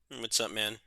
What's up, man?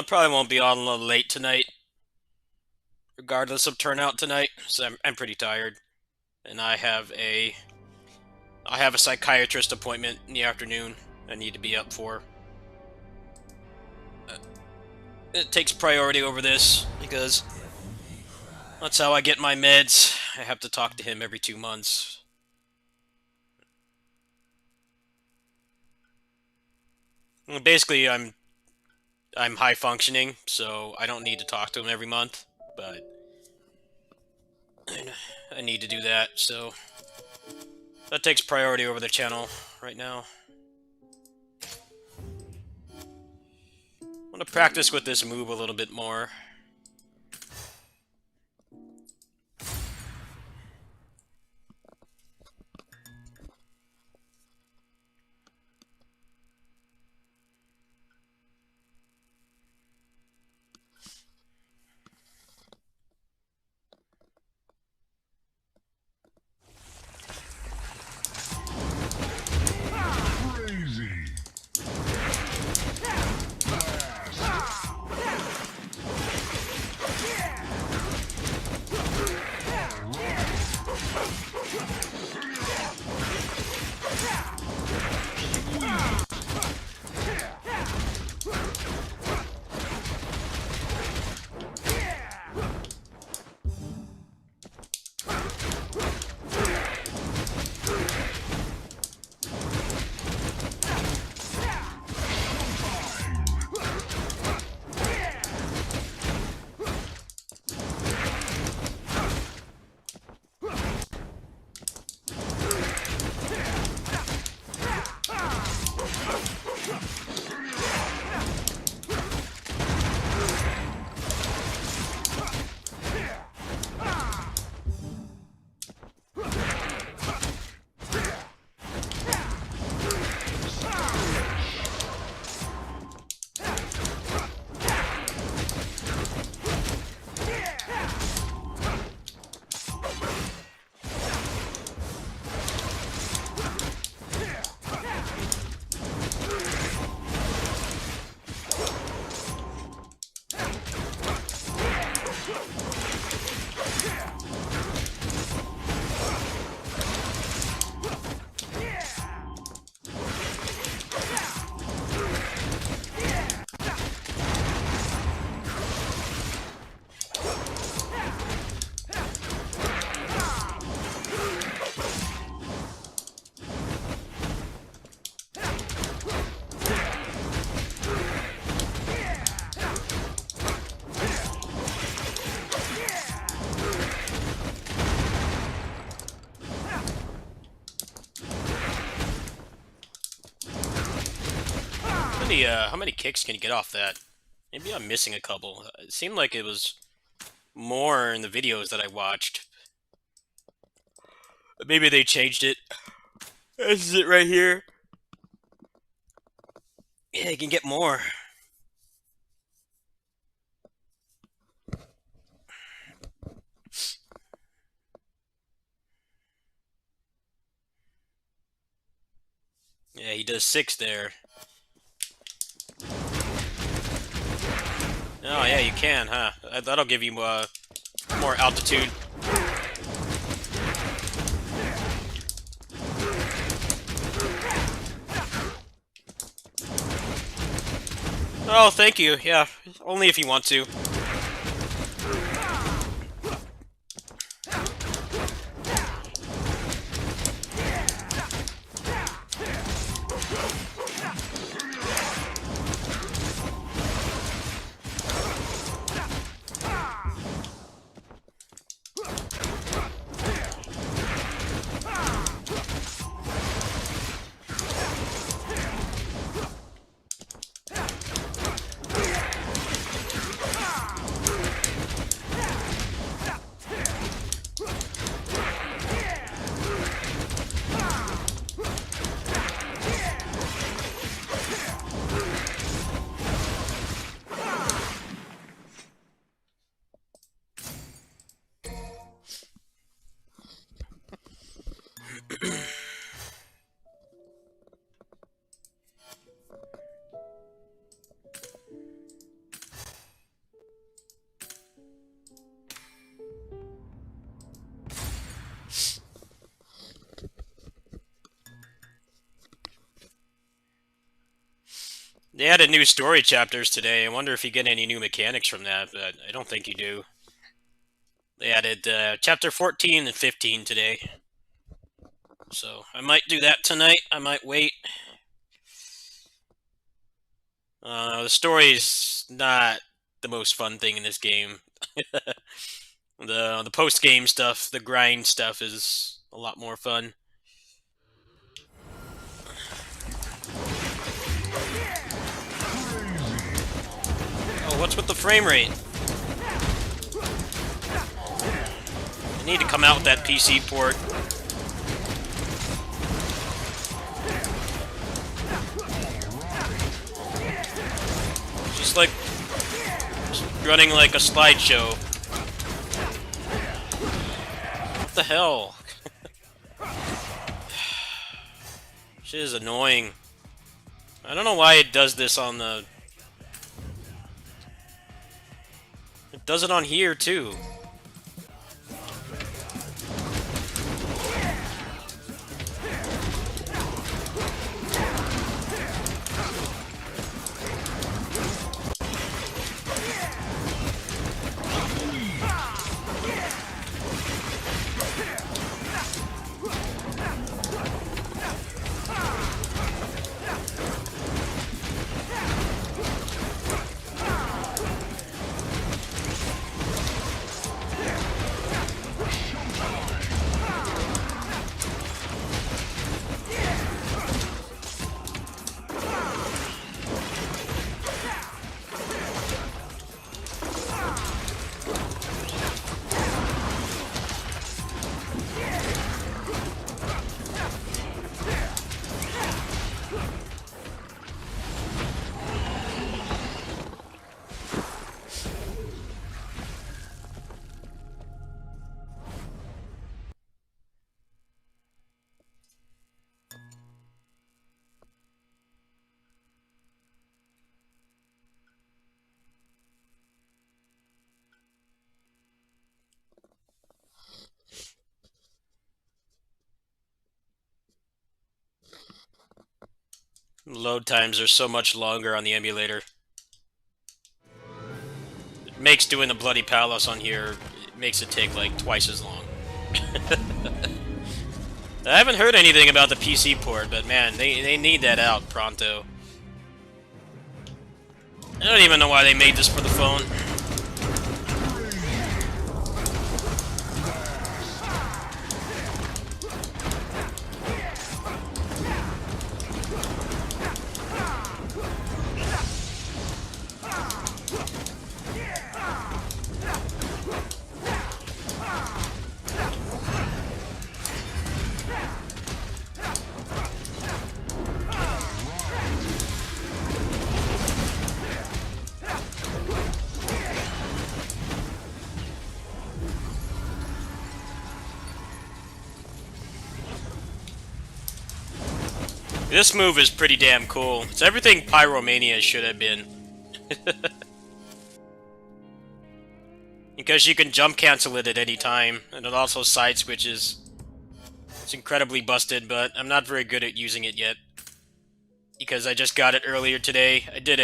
Probably won't be on a little late tonight, regardless of turnout tonight. So I'm pretty tired, and I have a psychiatrist appointment in the afternoon. I need to be up for. Uh, It takes priority over this because that's how I get my meds. I have to talk to him every 2 months. Well, basically, I'm high functioning, so I don't need to talk to him every month, but I need to do that. So that takes priority over the channel right now. I want to practice with this move a little bit more. How many kicks can you get off that? Maybe I'm missing a couple. It seemed like it was more in the videos that I watched. Maybe they changed it. This is it right here. Yeah, you can get more. Yeah, he does 6 there. Oh, yeah, you can, huh? That'll give you more altitude. Oh, thank you. Yeah, only if you want to. They added new story chapters today. I wonder if you get any new mechanics from that, but I don't think you do. They added chapter 14 and 15 today. So I might do that tonight. I might wait. The story's not the most fun thing in this game. The post game stuff, the grind stuff is a lot more fun. Oh, what's with the frame rate? I need to come out with that PC port. Just like running like a slideshow. What the hell? Shit is annoying. I don't know why it does this on the... It does it on here too. Load times are so much longer on the emulator. It makes doing the Bloody Palace on here, it makes it take like twice as long. I haven't heard anything about the PC port, but man, they need that out pronto. I don't even know why they made this for the phone. This move is pretty damn cool. It's everything Pyromania should have been. Because you can jump cancel it at any time, and it also side switches. It's incredibly busted, but I'm not very good at using it yet. Because I just got it earlier today. I did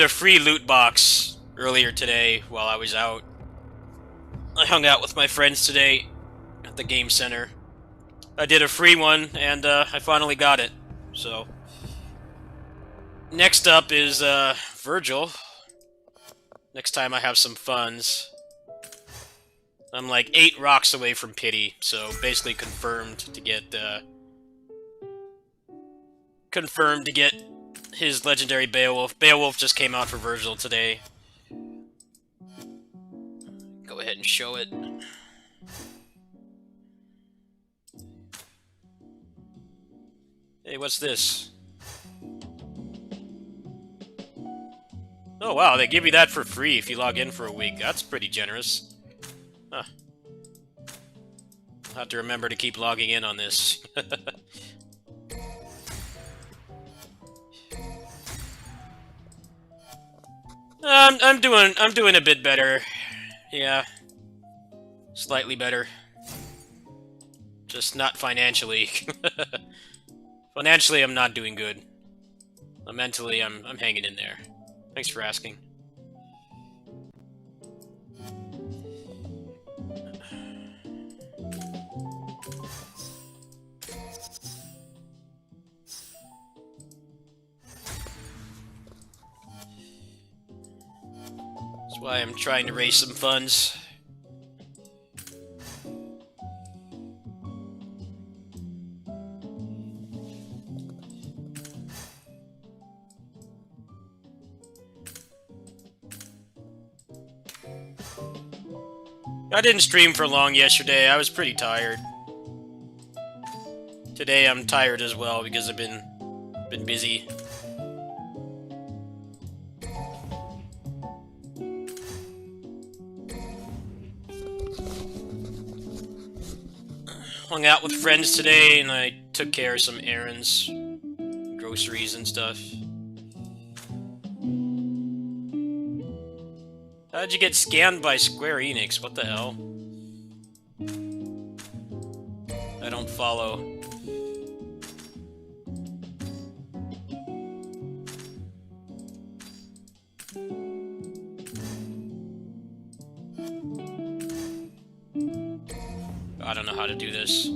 a free loot box earlier today while I was out. I hung out with my friends today at the game center. I did a free one, and I finally got it. So, next up is Virgil. Next time I have some funds. I'm like 8 rocks away from Pity, so basically confirmed to get his legendary Beowulf. Beowulf just came out for Virgil today. Go ahead and show it. Hey, what's this? Oh wow, they give you that for free if you log in for a week. That's pretty generous. Huh. have to remember to keep logging in on this. I'm doing a bit better. Yeah. Slightly better. Just not financially. Financially, I'm not doing good. Mentally, I'm hanging in there. Thanks for asking. That's why I'm trying to raise some funds. I didn't stream for long yesterday. I was pretty tired. Today I'm tired as well because I've been busy. Hung out with friends today and I took care of some errands, groceries and stuff. How'd you get scammed by Square Enix? What the hell? I don't follow. I don't know how to do this.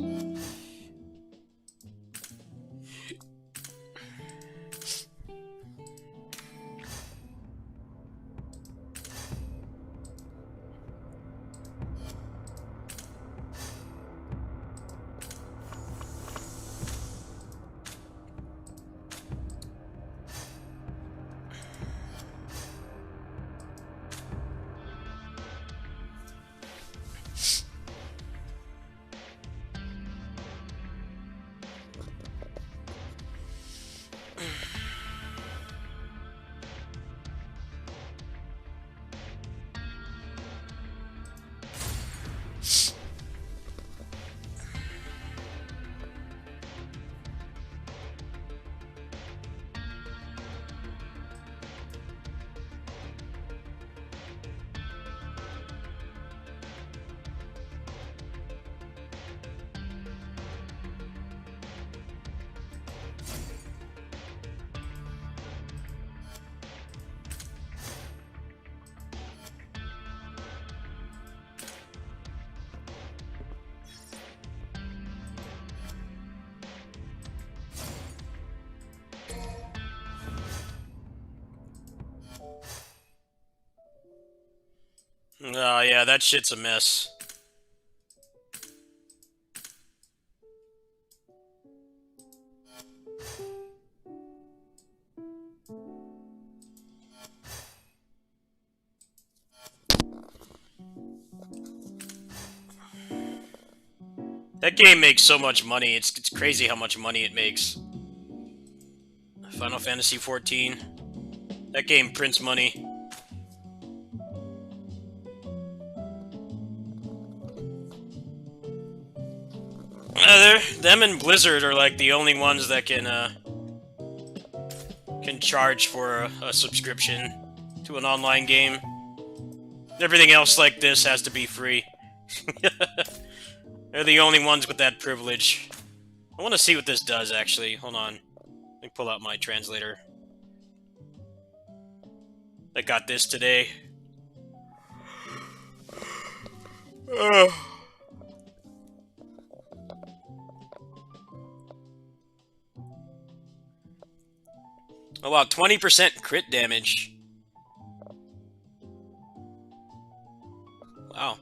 Oh yeah, that shit's a mess. That game makes so much money. It's crazy how much money it makes. Final Fantasy XIV. That game prints money. Them and Blizzard are like the only ones that can charge for a subscription to an online game. Everything else like this has to be free. They're the only ones with that privilege. I want to see what this does, actually. Hold on. Let me pull out my translator. I got this today. Oh wow, 20% crit damage. Wow.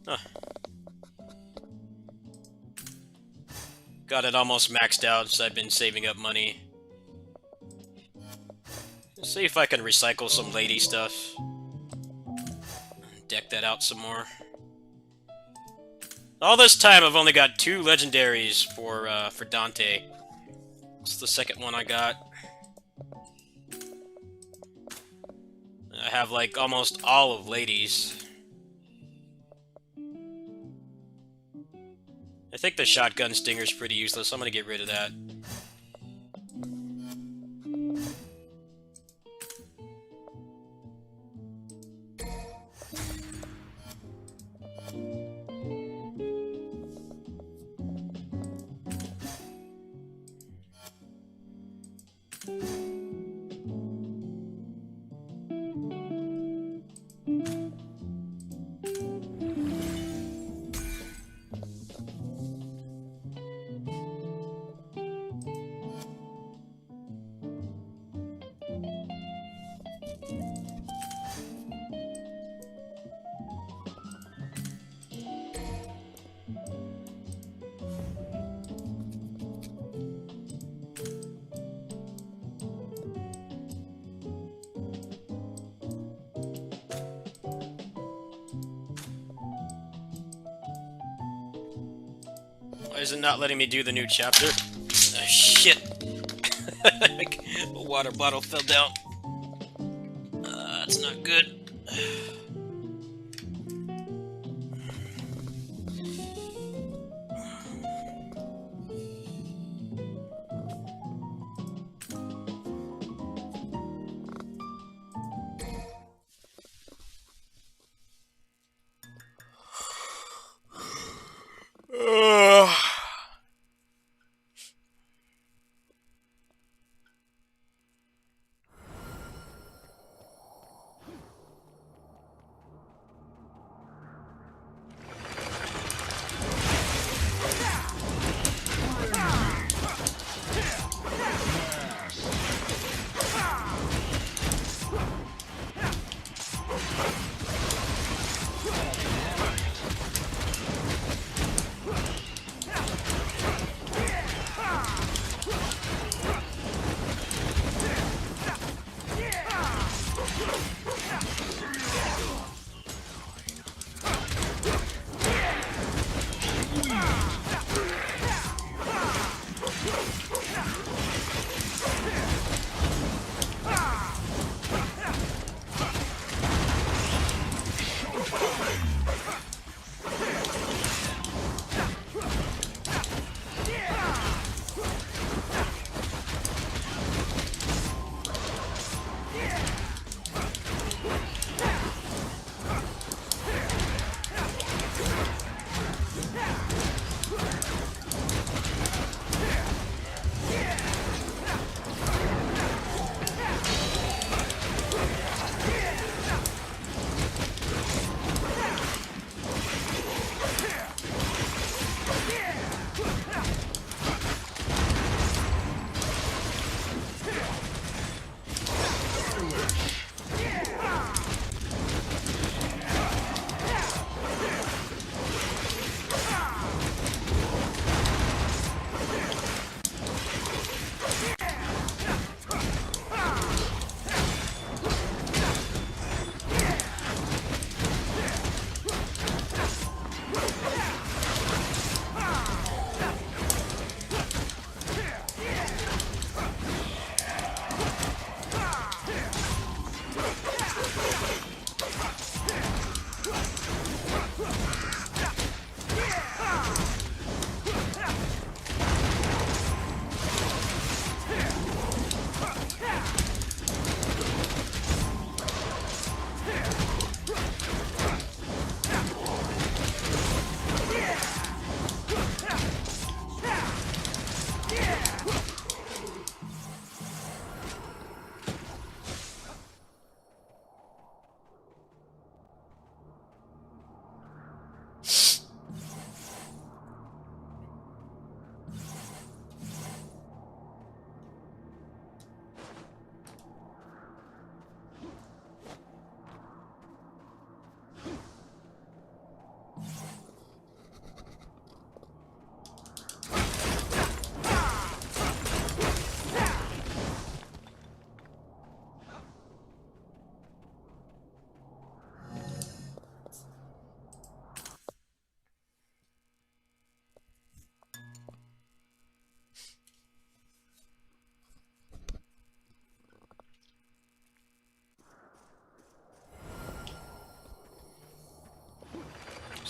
Huh. Got it almost maxed out, so I've been saving up money. Let's see if I can recycle some lady stuff. Deck that out some more. All this time, I've only got 2 legendaries for Dante. It's the second one I got. I have like almost all of ladies. I think the shotgun stinger's pretty useless, so I'm gonna get rid of that. Why is it not letting me do the new chapter? Ah, shit! A water bottle fell down. That's not good.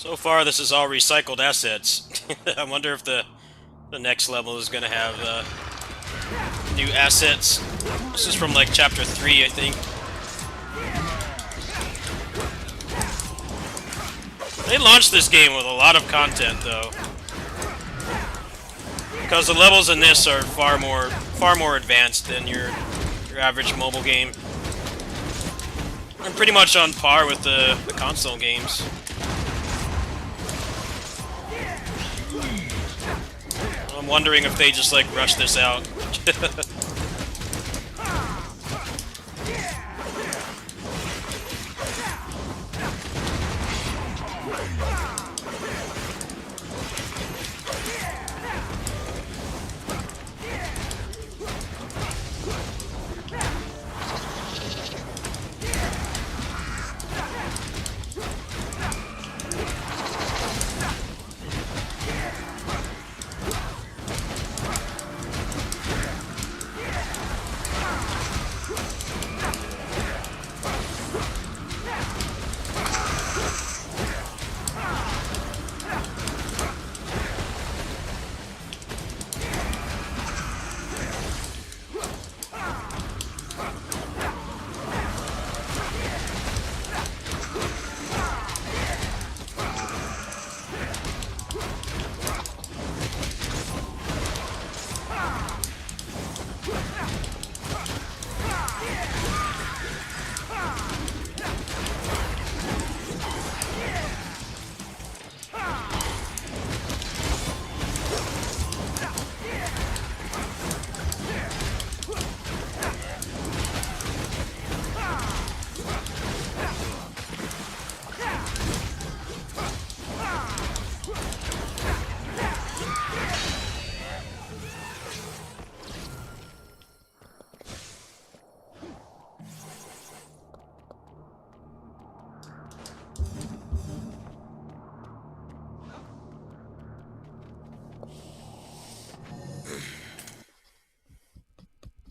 So far, this is all recycled assets. I wonder if the next level is gonna have new assets. This is from like chapter 3, I think. They launched this game with a lot of content, though, because the levels in this are far more advanced than your average mobile game. And pretty much on par with the console games. I'm wondering if they just like rush this out.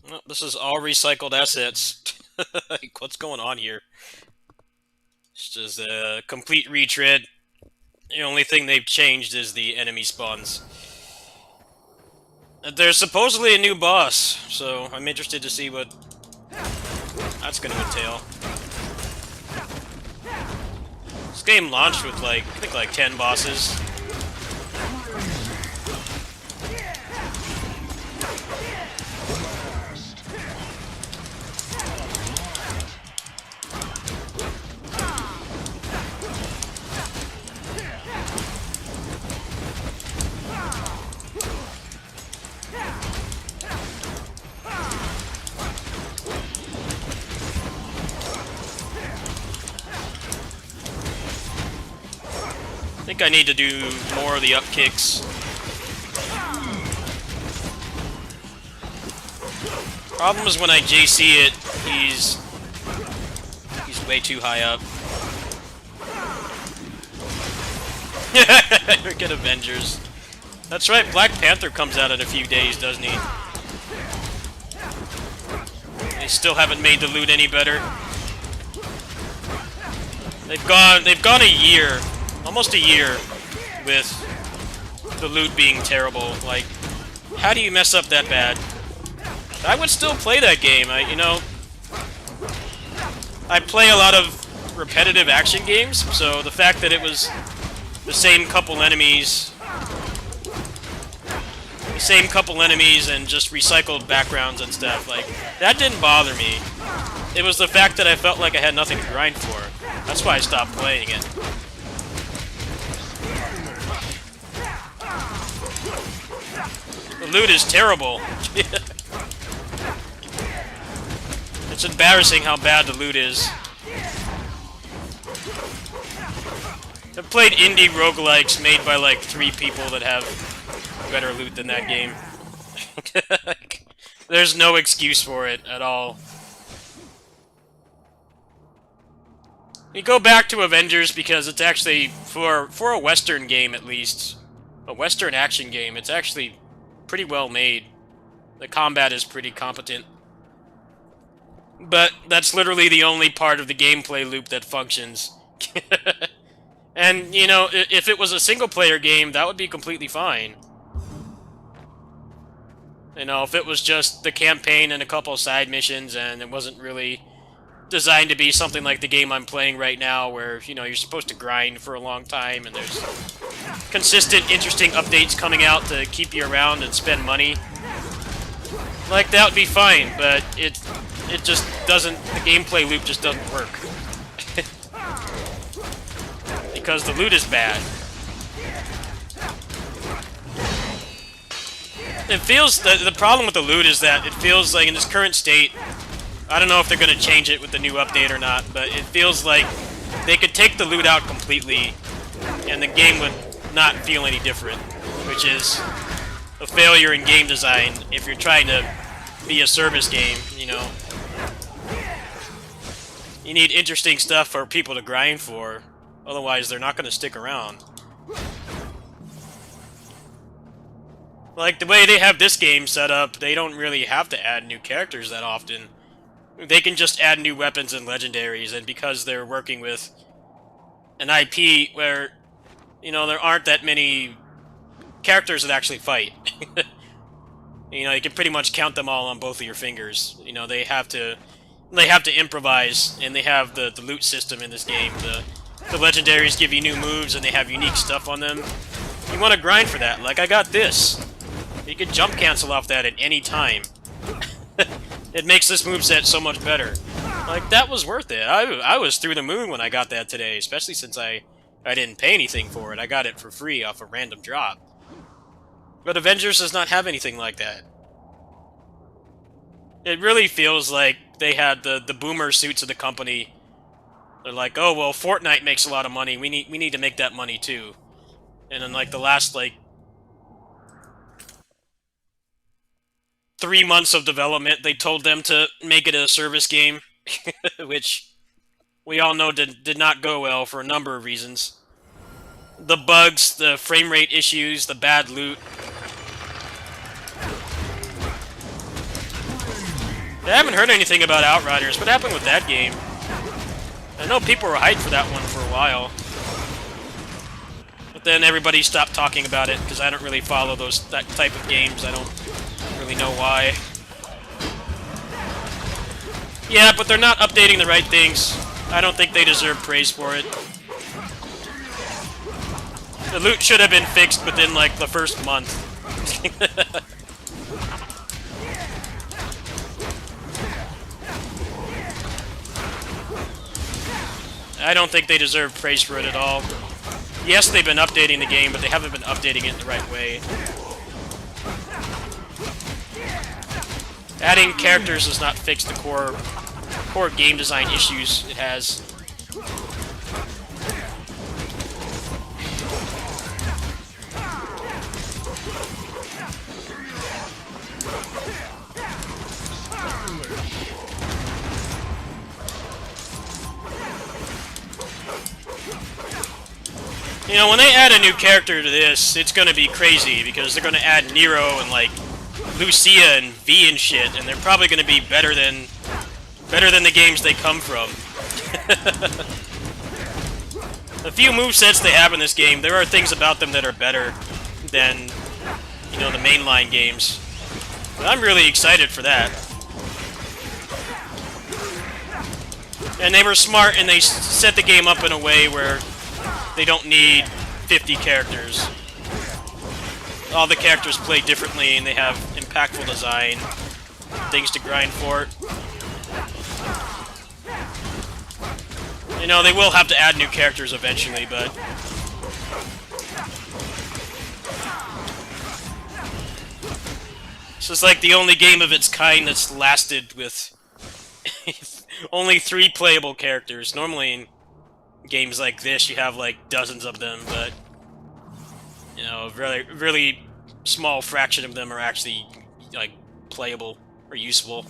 Well, this is all recycled assets. Like, what's going on here? It's just a complete retread. The only thing they've changed is the enemy spawns. There's supposedly a new boss, so I'm interested to see what that's going to entail. This game launched with like, I think like 10 bosses. I think I need to do more of the up kicks. Problem is when I JC it, he's way too high up. Get Avengers. That's right, Black Panther comes out in a few days, doesn't he? They still haven't made the loot any better. They've gone a year, almost a year, with the loot being terrible. Like, how do you mess up that bad? I would still play that game. I play a lot of repetitive action games, so the fact that it was the same couple enemies and just recycled backgrounds and stuff, like, that didn't bother me. It was the fact that I felt like I had nothing to grind for. That's why I stopped playing it. The loot is terrible. It's embarrassing how bad the loot is. I've played indie roguelikes made by like 3 people that have better loot than that game. There's no excuse for it at all. We go back to Avengers because it's actually, for a Western game at least, a Western action game, it's actually pretty well made. The combat is pretty competent. But that's literally the only part of the gameplay loop that functions. And, you know, if it was a single-player game, that would be completely fine. You know, if it was just the campaign and a couple side missions and it wasn't really designed to be something like the game I'm playing right now where, you know, you're supposed to grind for a long time and there's consistent, interesting updates coming out to keep you around and spend money. Like, that would be fine, but it just doesn't, the gameplay loop just doesn't work. Because the loot is bad. It feels, the problem with the loot is that it feels like in its current state, I don't know if they're going to change it with the new update or not, but it feels like they could take the loot out completely and the game would not feel any different, which is a failure in game design if you're trying to be a service game, you know. You need interesting stuff for people to grind for, otherwise they're not going to stick around. Like, the way they have this game set up, they don't really have to add new characters that often. They can just add new weapons and legendaries, and because they're working with an IP where, you know, there aren't that many characters that actually fight. You know, you can pretty much count them all on both of your fingers. You know, they have to improvise, and they have the loot system in this game. The legendaries give you new moves, and they have unique stuff on them. You want to grind for that. Like, I got this. You can jump cancel off that at any time. It makes this moveset so much better. Like, that was worth it. I was through the moon when I got that today, especially since I didn't pay anything for it. I got it for free off a random drop. But Avengers does not have anything like that. It really feels like they had the boomer suits of the company. They're like, oh, well, Fortnite makes a lot of money. We need to make that money, too. And then, like, the last, like, 3 months of development, they told them to make it a service game, which we all know did not go well for a number of reasons. The bugs, the frame rate issues, the bad loot. I haven't heard anything about Outriders. What happened with that game? I know people were hyped for that one for a while. But then everybody stopped talking about it, because I don't really follow that type of games. I don't really know why. Yeah, but they're not updating the right things. I don't think they deserve praise for it. The loot should have been fixed within, like, the first month. I don't think they deserve praise for it at all. Yes, they've been updating the game, but they haven't been updating it the right way. Adding characters does not fix the core game design issues it has. You know, when they add a new character to this, it's gonna be crazy, because they're gonna add Nero and, like, Lucia and V and shit, and they're probably gonna be better than the games they come from. The few movesets they have in this game, there are things about them that are better than, you know, the mainline games. But I'm really excited for that. And they were smart, and they set the game up in a way where they don't need 50 characters. All the characters play differently, and they have impactful design, things to grind for. You know, they will have to add new characters eventually, but this is like the only game of its kind that's lasted with only 3 playable characters. Normally in games like this, you have like dozens of them, but you know, a really small fraction of them are actually like playable or useful.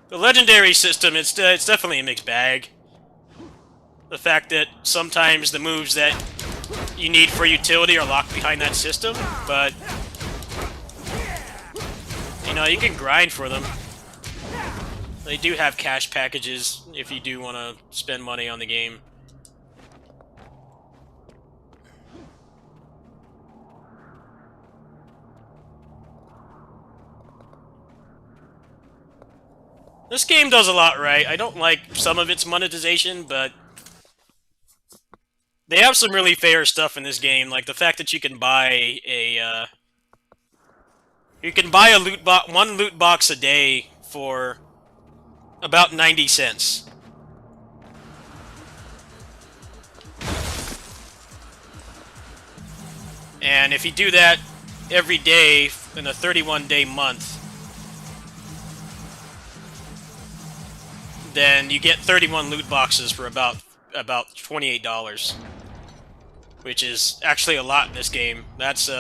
The legendary system, it's definitely a mixed bag. The fact that sometimes the moves that you need for utility are locked behind that system, but you know, you can grind for them. They do have cash packages if you do want to spend money on the game. This game does a lot right. I don't like some of its monetization, but they have some really fair stuff in this game, like the fact that you can buy a one loot box a day for about 90 cents. And if you do that every day in a 31-day month, then you get 31 loot boxes for about $28, which is actually a lot in this game. That's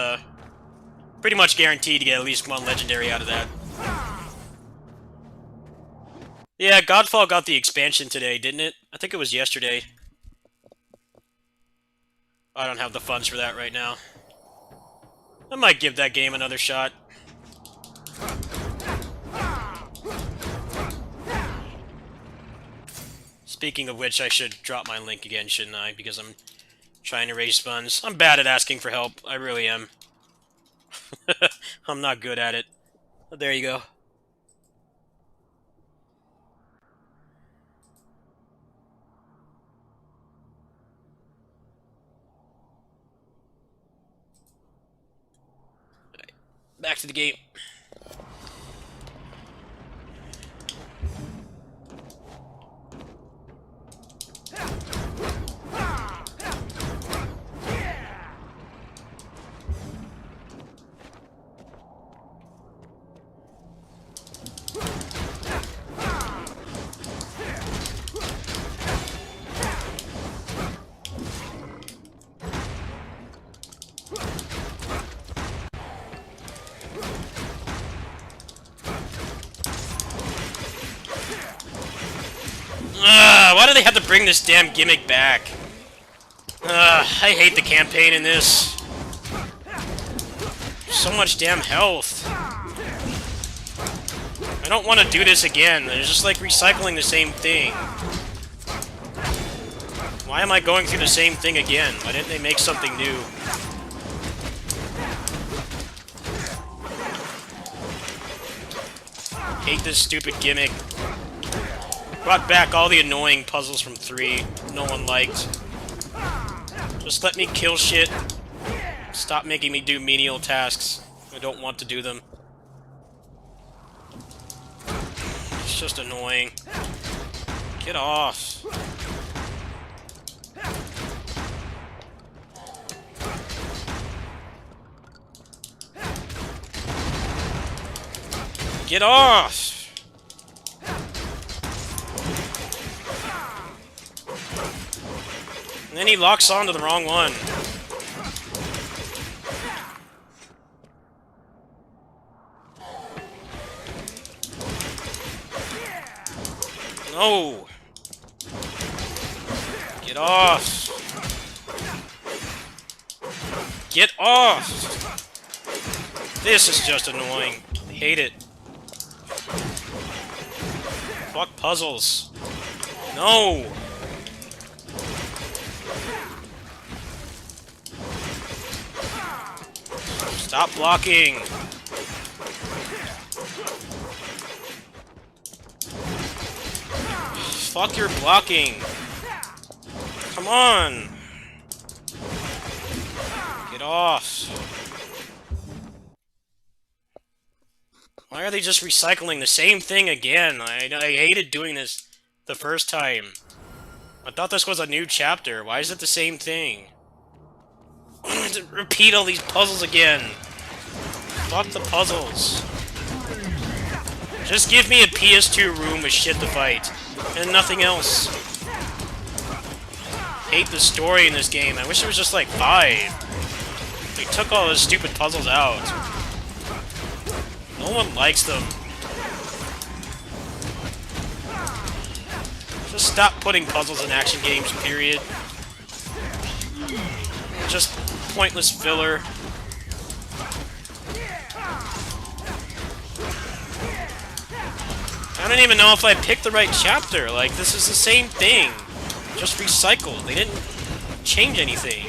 pretty much guaranteed to get at least one legendary out of that. Yeah, Godfall got the expansion today, didn't it? I think it was yesterday. I don't have the funds for that right now. I might give that game another shot. Speaking of which, I should drop my link again, shouldn't I? Because I'm trying to raise funds. I'm bad at asking for help. I really am. I'm not good at it. But there you go. Right. Back to the game. Why do they have to bring this damn gimmick back? I hate the campaign in this. So much damn health. I don't want to do this again. They're just like recycling the same thing. Why am I going through the same thing again? Why didn't they make something new? Hate this stupid gimmick. Brought back all the annoying puzzles from 3 no one liked. Just let me kill shit. Stop making me do menial tasks. I don't want to do them. It's just annoying. Get off. Get off! And then he locks onto the wrong one. No! Get off! Get off! This is just annoying. I hate it. Fuck puzzles. No! Stop blocking! Fuck your blocking! Come on! Get off! Why are they just recycling the same thing again? I hated doing this the first time. I thought this was a new chapter. Why is it the same thing? To repeat all these puzzles again. Fuck the puzzles. Just give me a PS2 room with shit to fight. And nothing else. Hate the story in this game. I wish there was just like 5. They took all those stupid puzzles out. No one likes them. Just stop putting puzzles in action games, period. Just pointless filler. I don't even know if I picked the right chapter. Like, this is the same thing. Just recycled. They didn't change anything.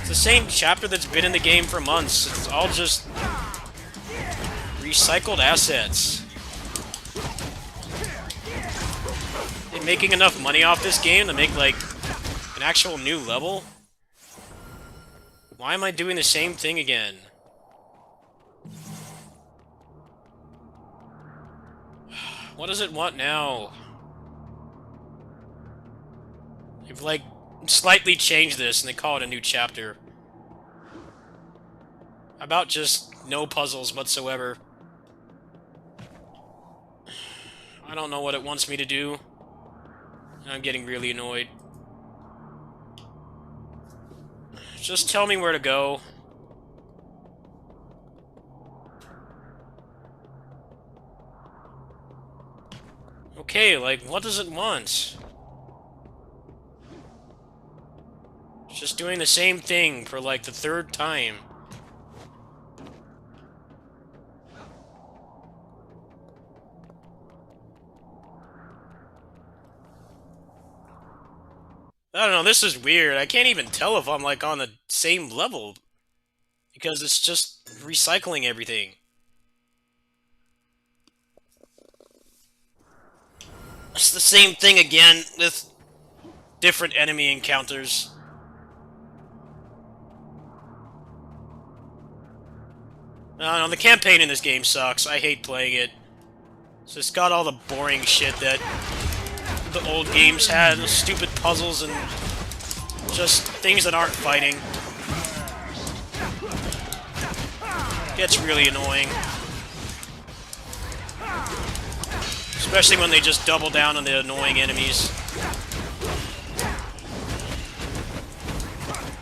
It's the same chapter that's been in the game for months. It's all just recycled assets. They're making enough money off this game to make, like, an actual new level? Why am I doing the same thing again? What does it want now? They've, like, slightly changed this and they call it a new chapter. How about just no puzzles whatsoever? I don't know what it wants me to do. I'm getting really annoyed. Just tell me where to go. Okay, like, what does it want? It's just doing the same thing for, like, the third time. I don't know, this is weird. I can't even tell if I'm, like, on the same level. Because it's just recycling everything. It's the same thing again, with different enemy encounters. I don't know, the campaign in this game sucks. I hate playing it. So it's got all the boring shit that the old games had, stupid puzzles and just things that aren't fighting. Gets really annoying. Especially when they just double down on the annoying enemies.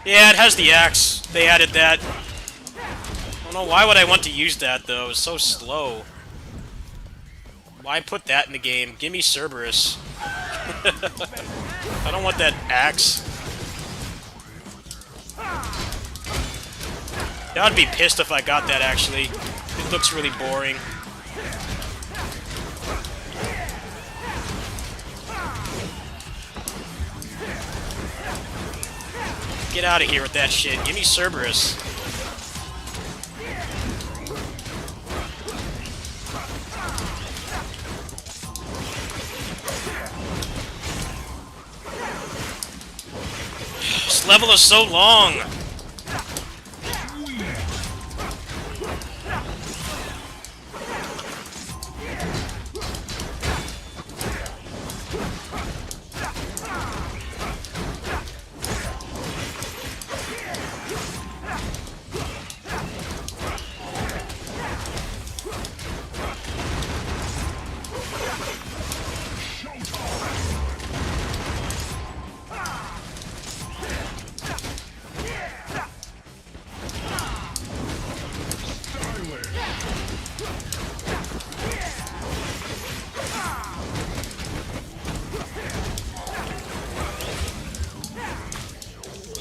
Yeah, it has the axe. They added that. I don't know, why would I want to use that, though? It's so slow. Why put that in the game? Give me Cerberus. I don't want that axe. I'd be pissed if I got that, actually. It looks really boring. Get out of here with that shit. Give me Cerberus. This level is so long.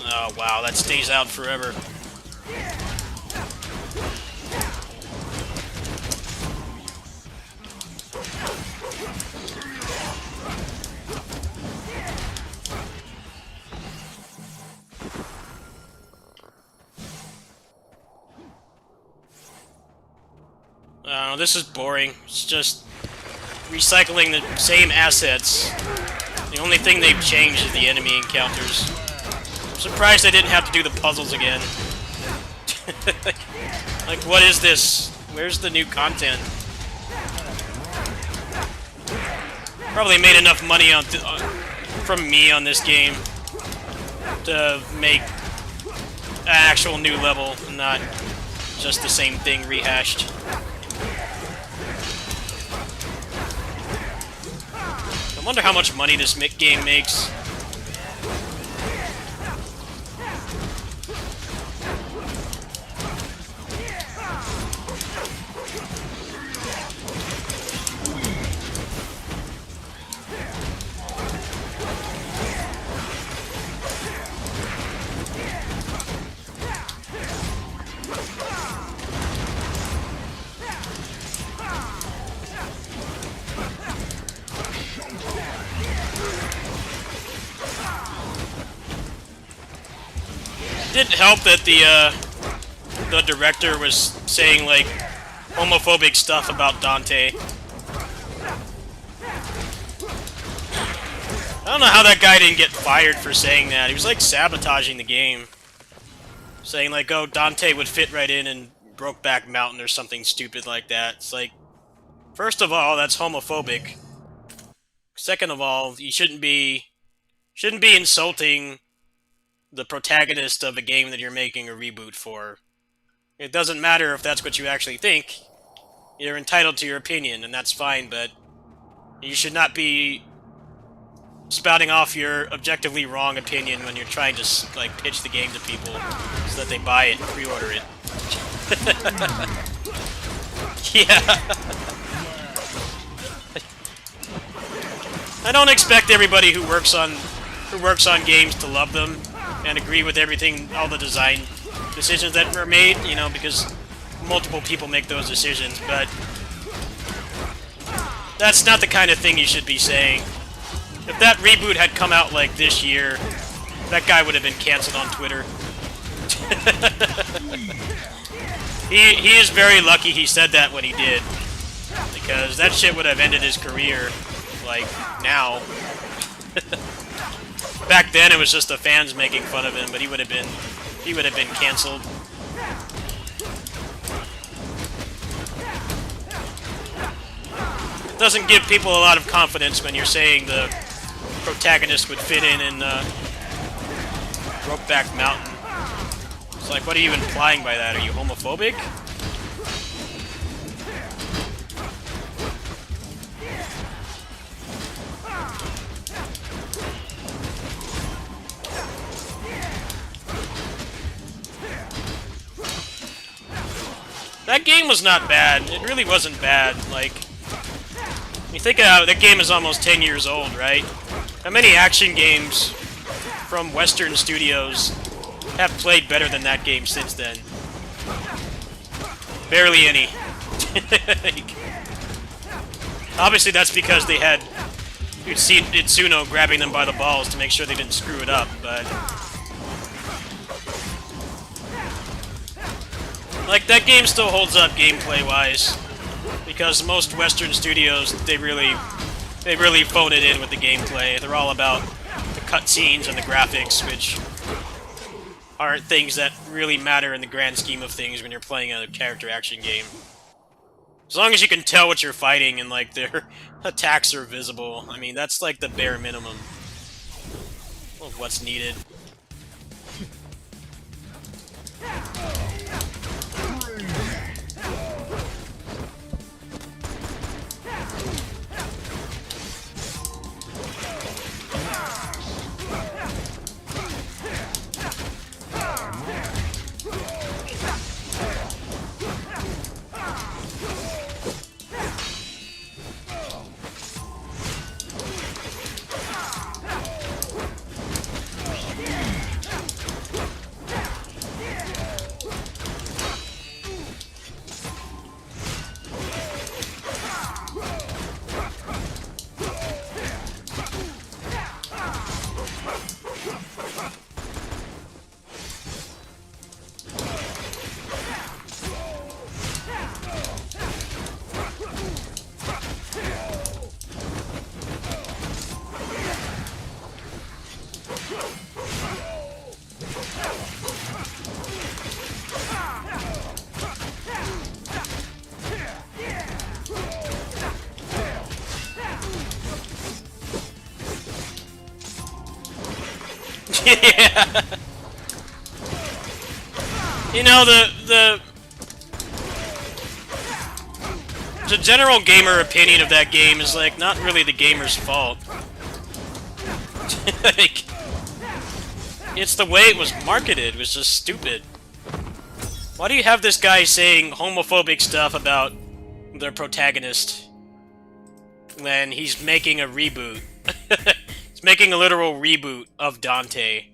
Oh, wow, that stays out forever. This is boring. It's just recycling the same assets. The only thing they've changed is the enemy encounters. I'm surprised I didn't have to do the puzzles again. Like, what is this? Where's the new content? Probably made enough money on from me on this game to make an actual new level, not just the same thing rehashed. I wonder how much money this game makes. didn't help that the director was saying, like, homophobic stuff about Dante. I don't know how that guy didn't get fired for saying that. He was, like, sabotaging the game. Saying, like, oh, Dante would fit right in Brokeback Mountain or something stupid like that. It's like, first of all, that's homophobic. Second of all, you shouldn't be insulting the protagonist of a game that you're making a reboot for. It doesn't matter if that's what you actually think. You're entitled to your opinion, and that's fine, but you should not be spouting off your objectively wrong opinion when you're trying to, like, pitch the game to people so that they buy it and pre-order it. Yeah. I don't expect everybody who works on games to love them and agree with everything, all the design decisions that were made, you know, because multiple people make those decisions, but that's not the kind of thing you should be saying. If that reboot had come out, like, this year, that guy would have been canceled on Twitter. He is very lucky he said that when he did, because that shit would have ended his career, like, now. Back then it was just the fans making fun of him, but he would have been canceled. It doesn't give people a lot of confidence when you're saying the protagonist would fit in Brokeback Mountain. It's like, what are you implying by that? Are you homophobic? That game was not bad. It really wasn't bad. Like, you think about it, that game is almost 10 years old, right? How many action games from Western studios have played better than that game since then? Barely any. Obviously that's because they had Itsuno grabbing them by the balls to make sure they didn't screw it up, but... like, that game still holds up gameplay-wise, because most Western studios, they really phone it in with the gameplay. They're all about the cutscenes and the graphics, which aren't things that really matter in the grand scheme of things when you're playing a character action game. As long as you can tell what you're fighting and, like, their attacks are visible, I mean, that's, like, the bare minimum of what's needed. Yeah. You know, the general gamer opinion of that game is, like, not really the gamer's fault. Like, it's the way it was marketed. It was just stupid. Why do you have this guy saying homophobic stuff about their protagonist when he's making a reboot? He's making a literal reboot of Dante.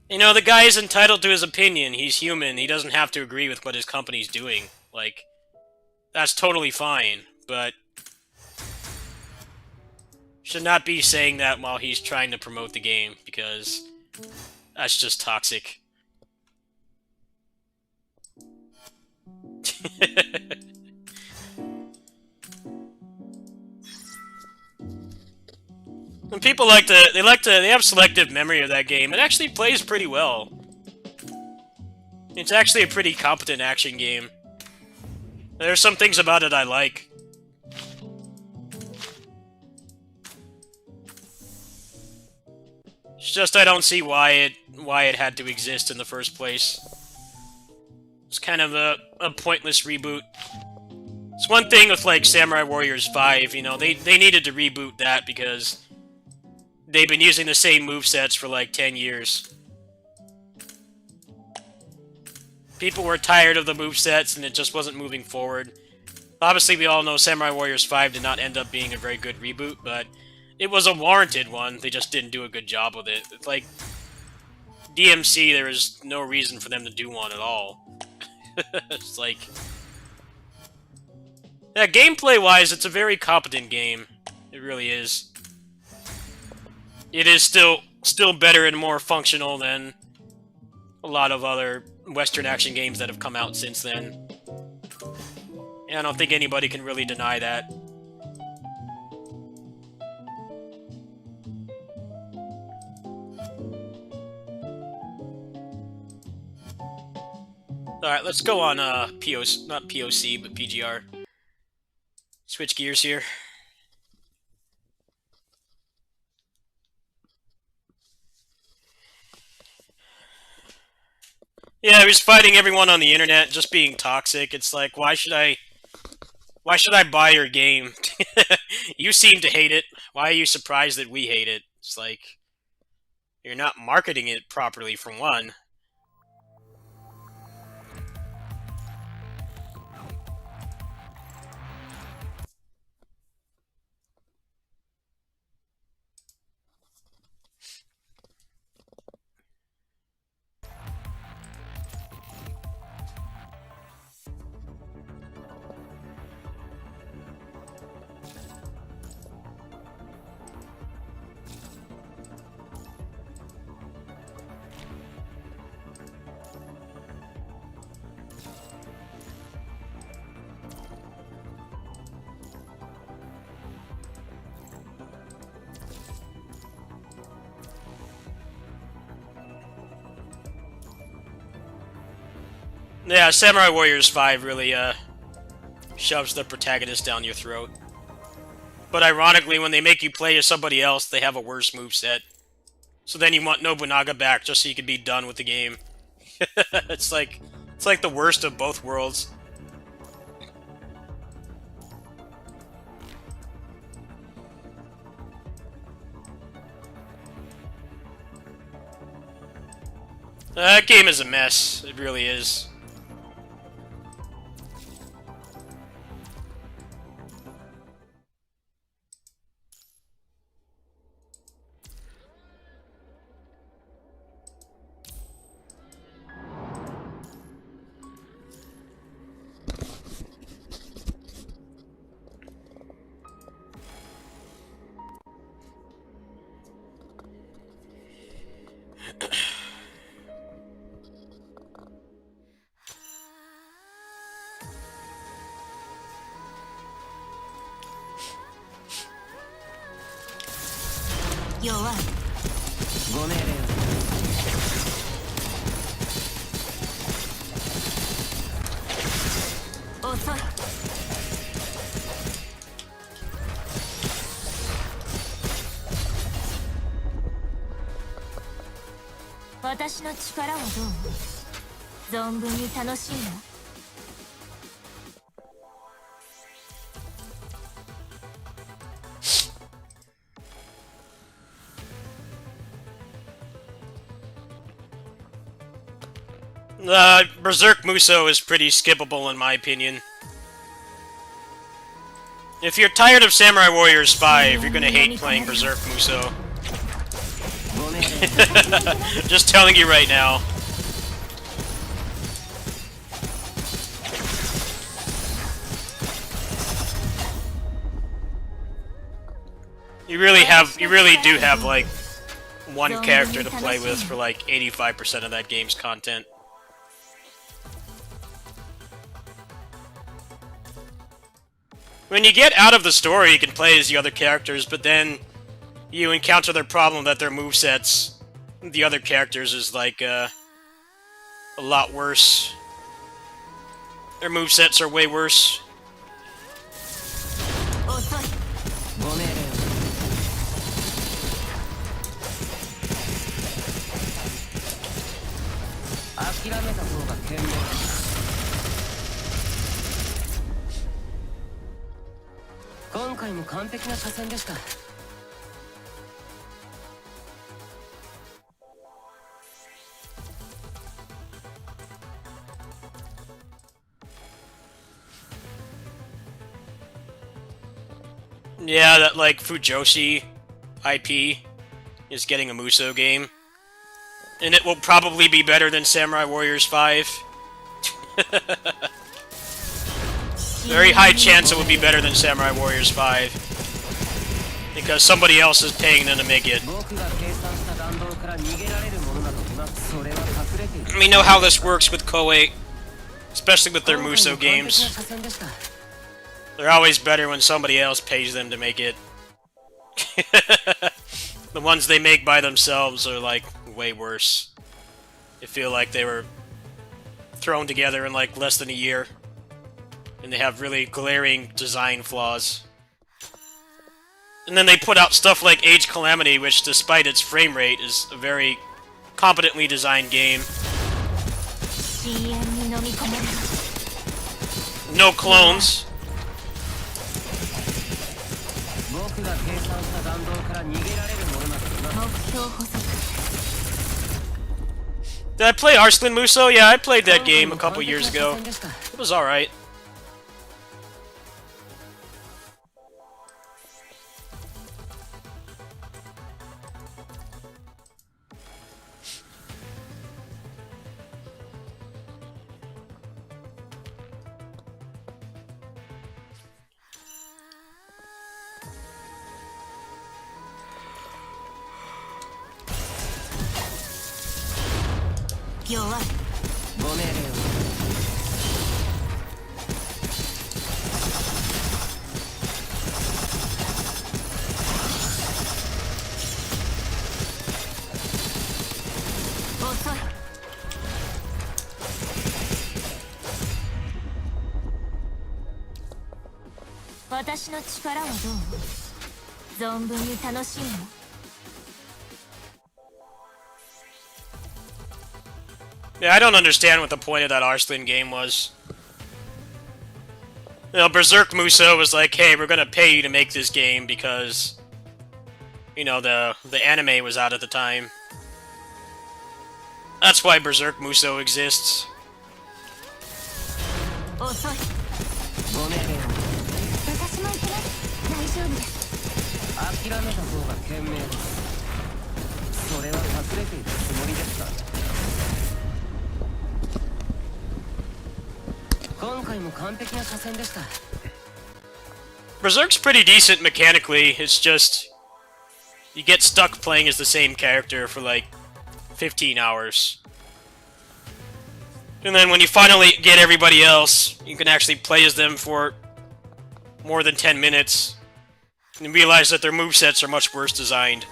You know, the guy is entitled to his opinion. He's human. He doesn't have to agree with what his company's doing. Like, that's totally fine, but should not be saying that while he's trying to promote the game, because That's just toxic. And people they have selective memory of that game. It actually plays pretty well. It's actually a pretty competent action game. There's some things about it I like. It's just I don't see why it had to exist in the first place. It's kind of a pointless reboot. It's one thing with, like, Samurai Warriors 5, you know, they needed to reboot that because they've been using the same movesets for, like, 10 years. People were tired of the movesets, and it just wasn't moving forward. Obviously, we all know Samurai Warriors 5 did not end up being a very good reboot, but it was a warranted one. They just didn't do a good job with it. It's like, DMC, there is no reason for them to do one at all. It's like... Yeah, gameplay-wise, it's a very competent game. It really is. It is still better and more functional than a lot of other Western action games that have come out since then. And I don't think anybody can really deny that. Alright, let's go on not POC, but PGR. Switch gears here. Yeah, he's fighting everyone on the internet, just being toxic. It's like, why should I buy your game? You seem to hate it. Why are you surprised that we hate it? It's like, you're not marketing it properly, for one. Yeah, Samurai Warriors 5 really, shoves the protagonist down your throat. But ironically, when they make you play as somebody else, they have a worse moveset. So then you want Nobunaga back just so you can be done with the game. It's like the worst of both worlds. That game is a mess. It really is.私の力はどう？存分に楽しいの？Berserk Musou is pretty skippable in my opinion. If you're tired of Samurai Warriors 5, you're gonna hate playing Berserk Musou. Just telling you right now. You really do have, like, one character to play with for like 85% of that game's content. When you get out of the story, you can play as the other characters, but then you encounter their problem that their movesets, the other characters, is like a lot worse. Their movesets are way worse. Yeah, that, like, Fujoshi IP is getting a Musou game. And it will probably be better than Samurai Warriors 5. Very high chance it will be better than Samurai Warriors 5. Because somebody else is paying them to make it. We know how this works with Koei, especially with their Musou games. They're always better when somebody else pays them to make it. The ones they make by themselves are, like, way worse. They feel like they were thrown together in, like, less than a year. And they have really glaring design flaws. And then they put out stuff like Age Calamity, which, despite its frame rate, is a very competently designed game. No clones. Did I play Arslan Musou? Yeah, I played that game a couple years ago. It was alright. Yeah, I don't understand what the point of that Arslan game was. You know, Berserk Musou was like, hey, we're gonna pay you to make this game because, you know, the anime was out at the time. That's why Berserk Musou exists. Berserk's pretty decent mechanically, it's just you get stuck playing as the same character for like 15 hours. And then when you finally get everybody else, you can actually play as them for more than 10 minutes and realize that their movesets are much worse designed.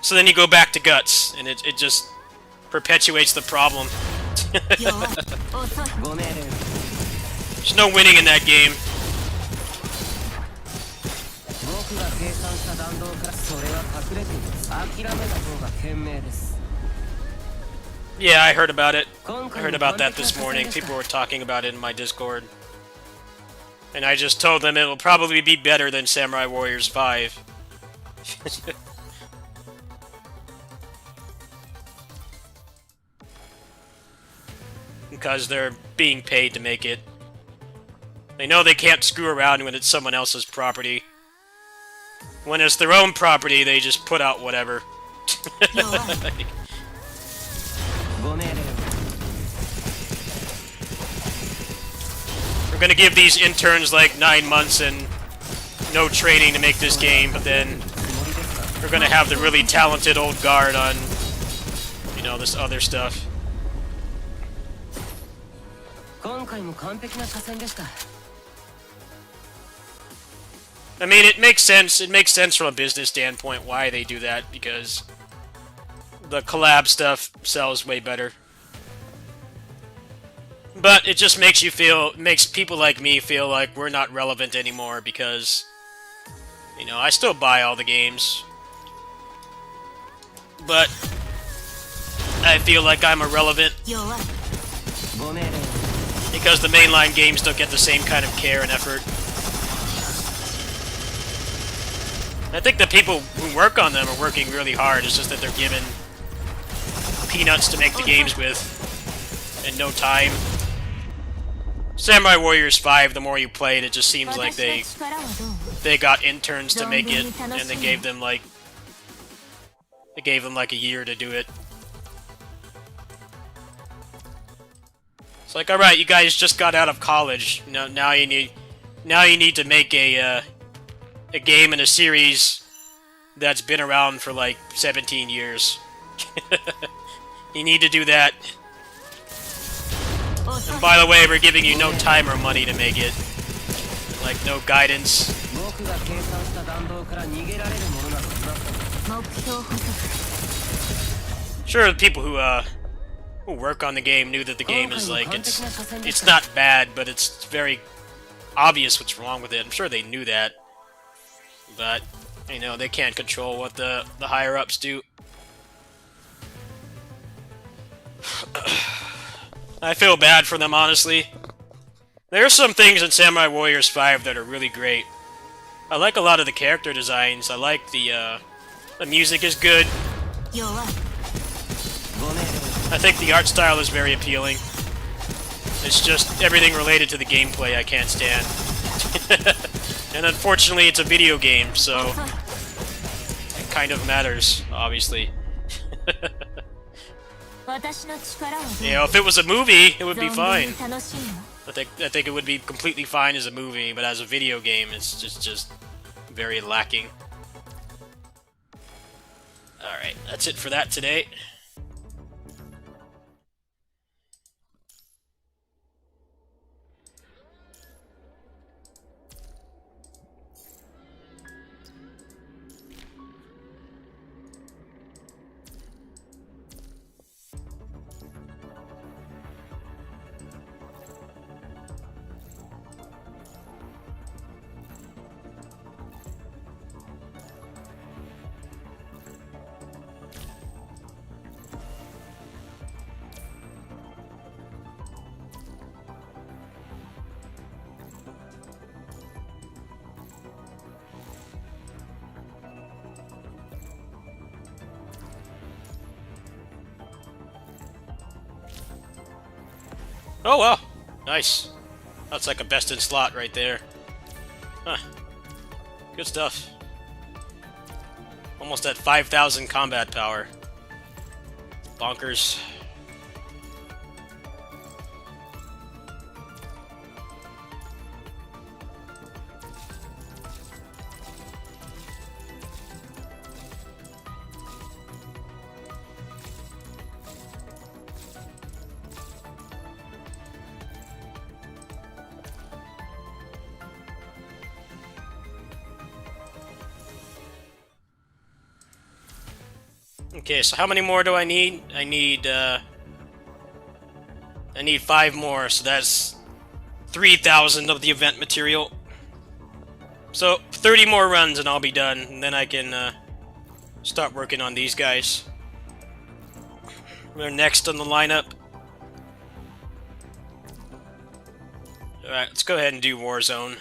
So then you go back to Guts, and it just perpetuates the problem. There's no winning in that game. Yeah, I heard about it. I heard about that this morning. People were talking about it in my Discord. And I just told them it will probably be better than Samurai Warriors 5. Because they're being paid to make it. They know they can't screw around when it's someone else's property. When it's their own property, they just put out whatever. We're gonna give these interns like 9 months and no training to make this game, but then we're gonna have the really talented old guard on, you know, this other stuff. 今回も完璧な作戦でした。 I mean, it makes sense. It makes sense from a business standpoint why they do that, because the collab stuff sells way better. But it just makes people like me feel like we're not relevant anymore because, you know, I still buy all the games. But I feel like I'm irrelevant 弱い ご命令 because the mainline games don't get the same kind of care and effort. I think the people who work on them are working really hard. It's just that they're given peanuts to make the games with and no time. Samurai Warriors 5, the more you play it, it just seems like 私の力はどう they got interns to make it, and they gave them like a year to do it. It's like, all right, you guys just got out of college. Now you need to make a game and a series that's been around for like 17 years. You need to do that. And by the way, we're giving you no time or money to make it. Like, no guidance. 僕が計算した弾道から逃げられるものなどな。目標補足 Sure, the people who work on the game knew that the game is like, it's not bad, but it's very obvious what's wrong with it. I'm sure they knew that. But, you know, they can't control what the higher-ups do. I feel bad for them, honestly. There are some things in Samurai Warriors 5 that are really great. I like a lot of the character designs. I like the music is good. 弱い I think the art style is very appealing. It's just everything related to the gameplay I can't stand. And unfortunately, it's a video game, so it kind of matters, obviously. 私の力はどう You know, if it was a movie, it would be 存分 fine. に楽しいの I think it would be completely fine as a movie, but as a video game, it's just very lacking. Alright, that's it for that today. Oh wow, nice. That's like a best in slot right there. Huh. Good stuff. Almost at 5,000 combat power. Bonkers. Okay, so how many more do I need? I need 5 more, so that's 3,000 of the event material. So, 30 more runs and I'll be done, and then I can start working on these guys. They're next on the lineup. Alright, let's go ahead and do Warzone.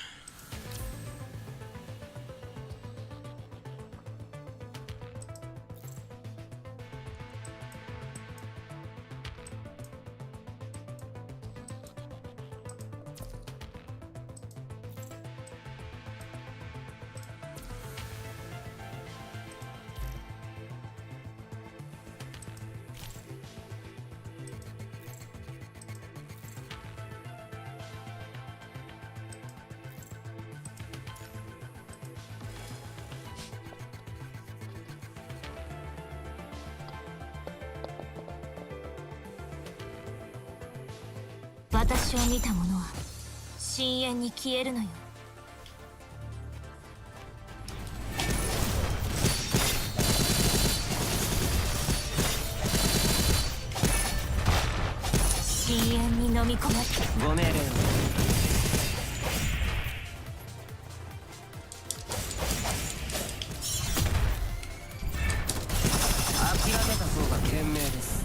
私を見た者は深淵に消えるのよ。深淵に飲み込まれご命令を。諦めた方が賢明です。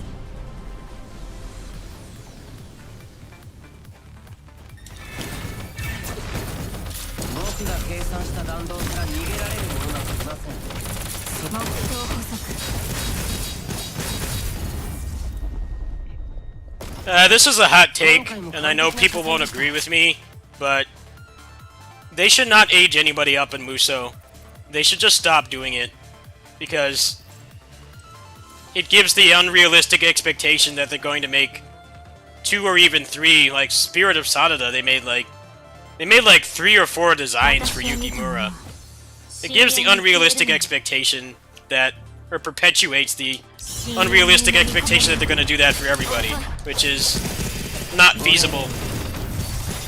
僕が計算した弾道から逃げられるものなどいません。目標補足。This is a hot take, and I know people won't agree with me, but they should not age anybody up in Musou. They should just stop doing it, because it gives the unrealistic expectation that they're going to make 2 or even 3, like Spirit of Sanada, they made like 3 or 4 designs for Yukimura. It gives the unrealistic expectation that, or perpetuates the unrealistic expectation that they're going to do that for everybody, which is not feasible,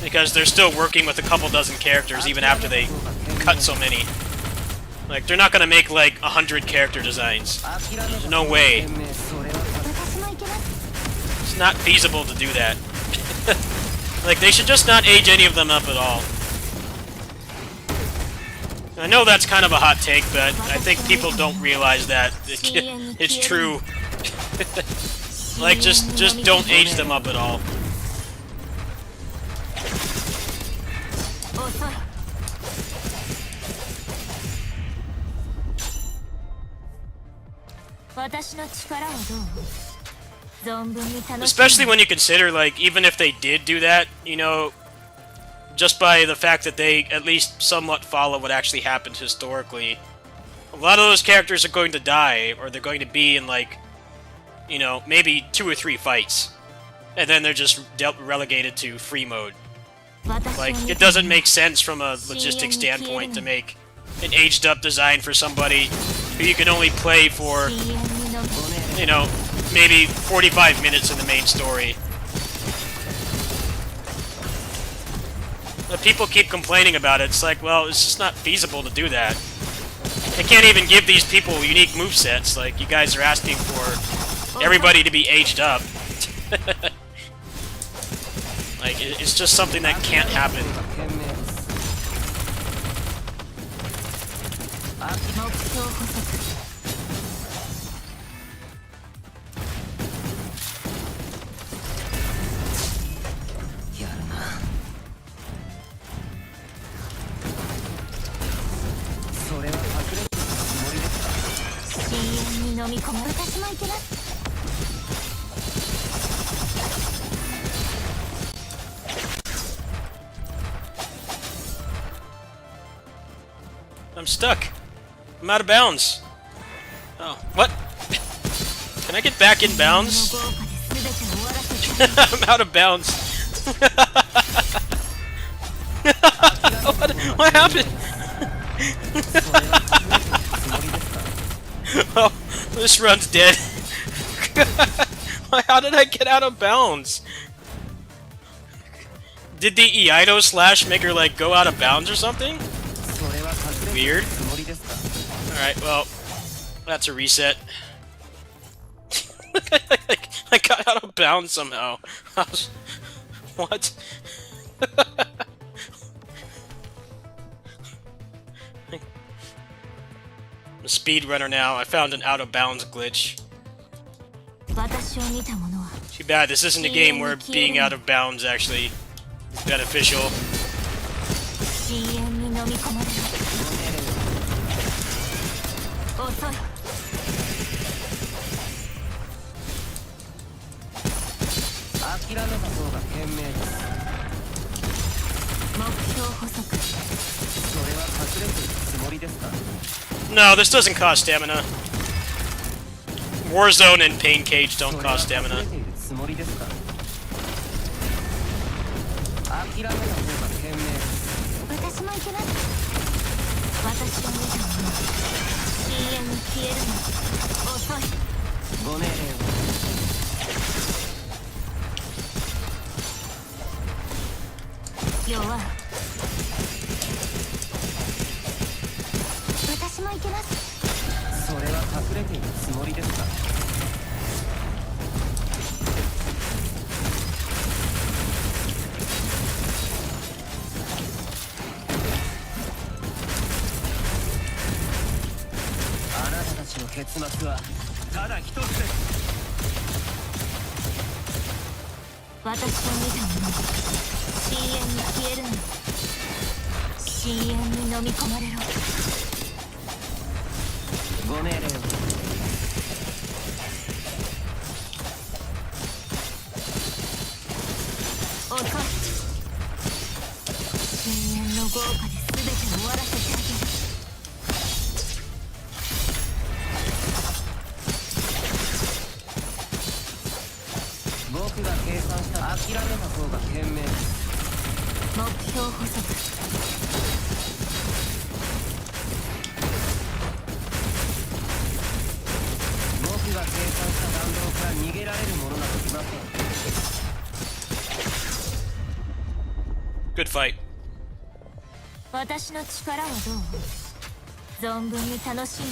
because they're still working with a couple dozen characters even after they cut so many. Like, they're not going to make like 100 character designs. There's no way. It's not feasible to do that. Like, they should just not age any of them up at all. I know that's kind of a hot take, but I think people don't realize that it's true. Like, just don't age them up at all. 遅い。私の力はどう？存分に楽しんで。 Especially when you consider, like, even if they did do that, you know, just by the fact that they at least somewhat follow what actually happened historically, a lot of those characters are going to die, or they're going to be in, like, you know, maybe 2 or 3 fights, and then they're just relegated to free mode. Like, it doesn't make sense from a logistic standpoint to make an aged up design for somebody who you can only play for, you know, maybe 45 minutes in the main story. But people keep complaining about it. It's like, well, it's just not feasible to do that. They can't even give these people unique movesets. Like, you guys are asking for everybody to be aged up. Like, it's just something that can't happen. 目標補足。やるな。それは隠れてるつもりですか。深淵に飲み込まれ。私もいけます。 I'm stuck. I'm out of bounds. Oh, what? Can I get back in bounds? I'm out of bounds. what happened? Oh, this run's dead. How did I get out of bounds? Did the Iaido slash make her, like, go out of bounds or something? Weird. Alright, well, that's a reset. I got out of bounds somehow. What? I'm a speedrunner now. I found an out of bounds glitch. Too bad this isn't a game where being out of bounds actually is beneficial. No, this doesn't cost stamina. Warzone and Pain Cage don't cost stamina. はいけます。それは隠れているつもりですか。あなたたちの結末はただ一つです。私を見た者は深淵に消えるの。深淵に飲み込まれろ。ご命令を。遅い。深淵の豪華で全て終わらせてあげる。僕が計算した諦めた方が賢明です。目標補足。僕が計算した弾道から逃げられるものなどいません。Good fight. 私の力はどう？存分に楽しいの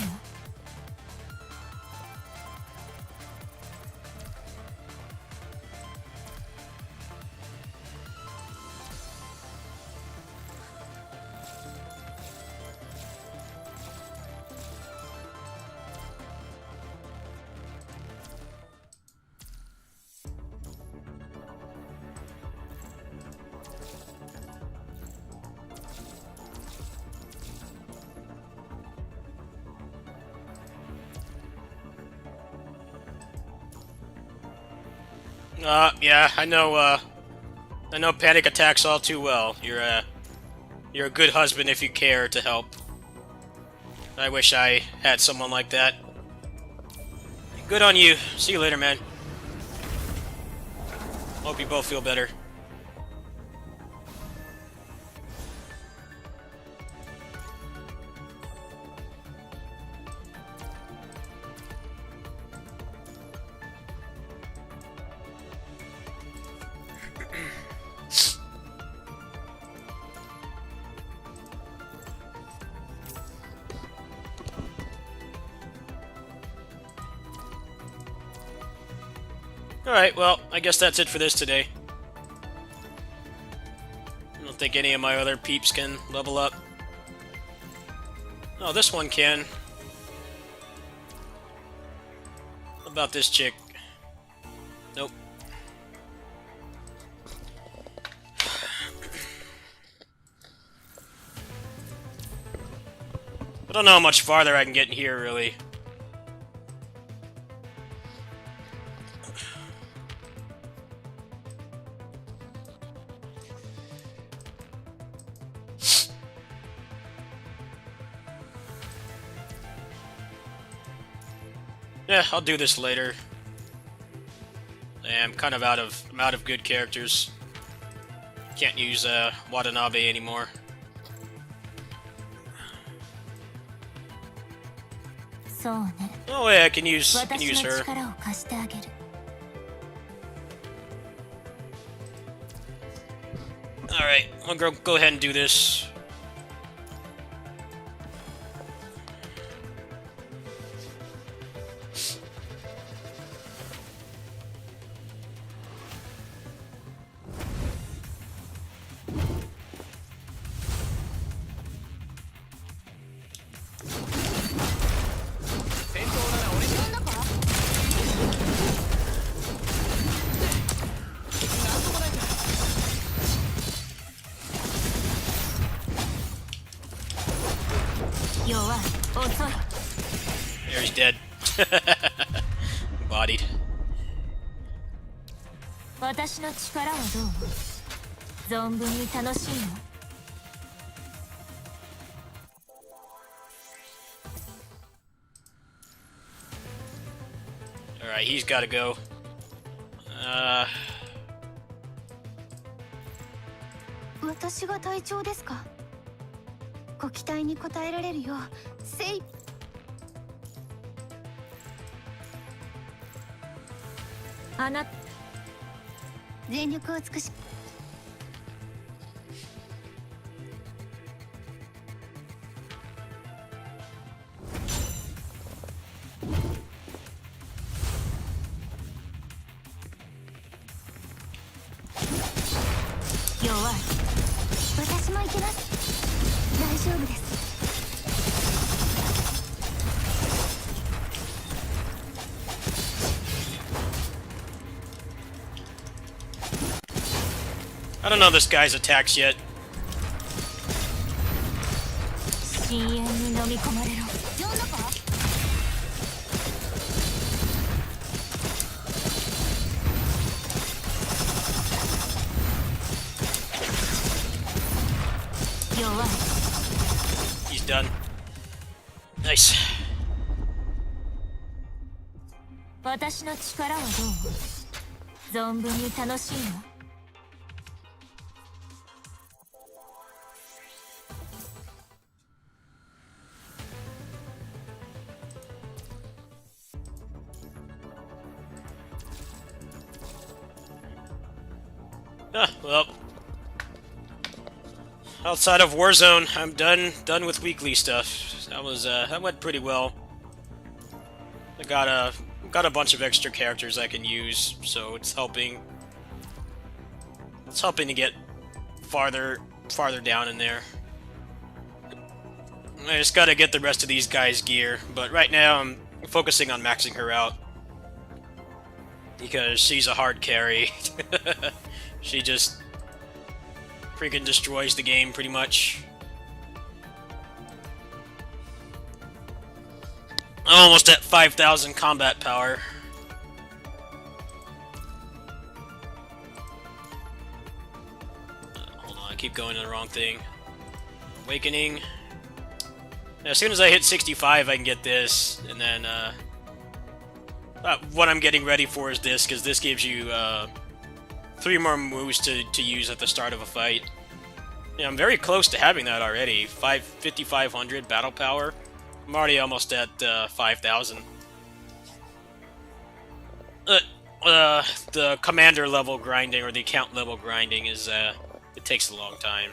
？Yeah, I know panic attacks all too well. You're a good husband if you care to help. I wish I had someone like that. Good on you. See you later, man. Hope you both feel better. Alright, well, I guess that's it for this today. I don't think any of my other peeps can level up. Oh, this one can. What about this chick? Nope. I don't know how much farther I can get in here, really. Yeah, I'll do this later. I'm kind of out of good characters. Can't use Watanabe anymore. Oh yeah, I can use her. Alright, I'll go ahead and do this. There, he's dead. Bodied. Alright, he's gotta go. 私が隊長ですか？ご期待に応えられるよう精一あな全力を尽くし私も行きます。大丈夫です。 I don't know this guy's attacks yet. 深淵に飲み込まれろ。呼んだか？ 弱い。 He's done. Nice. 私の力はどう？存分に楽しいの？ Well, outside of Warzone, I'm done with weekly stuff. That went pretty well. I got a bunch of extra characters I can use, so it's helping. It's helping to get farther down in there. I just gotta get the rest of these guys' gear, but right now I'm focusing on maxing her out because she's a hard carry. She just freaking destroys the game, pretty much. Almost at 5,000 combat power. Hold on, I keep going to the wrong thing. Awakening. Now, as soon as I hit 65, I can get this, and then, what I'm getting ready for is this, because this gives you, 3 more moves to use at the start of a fight. Yeah, I'm very close to having that already. 5,500 battle power. I'm already almost at 5,000. The commander level grinding, or the account level grinding, is it takes a long time.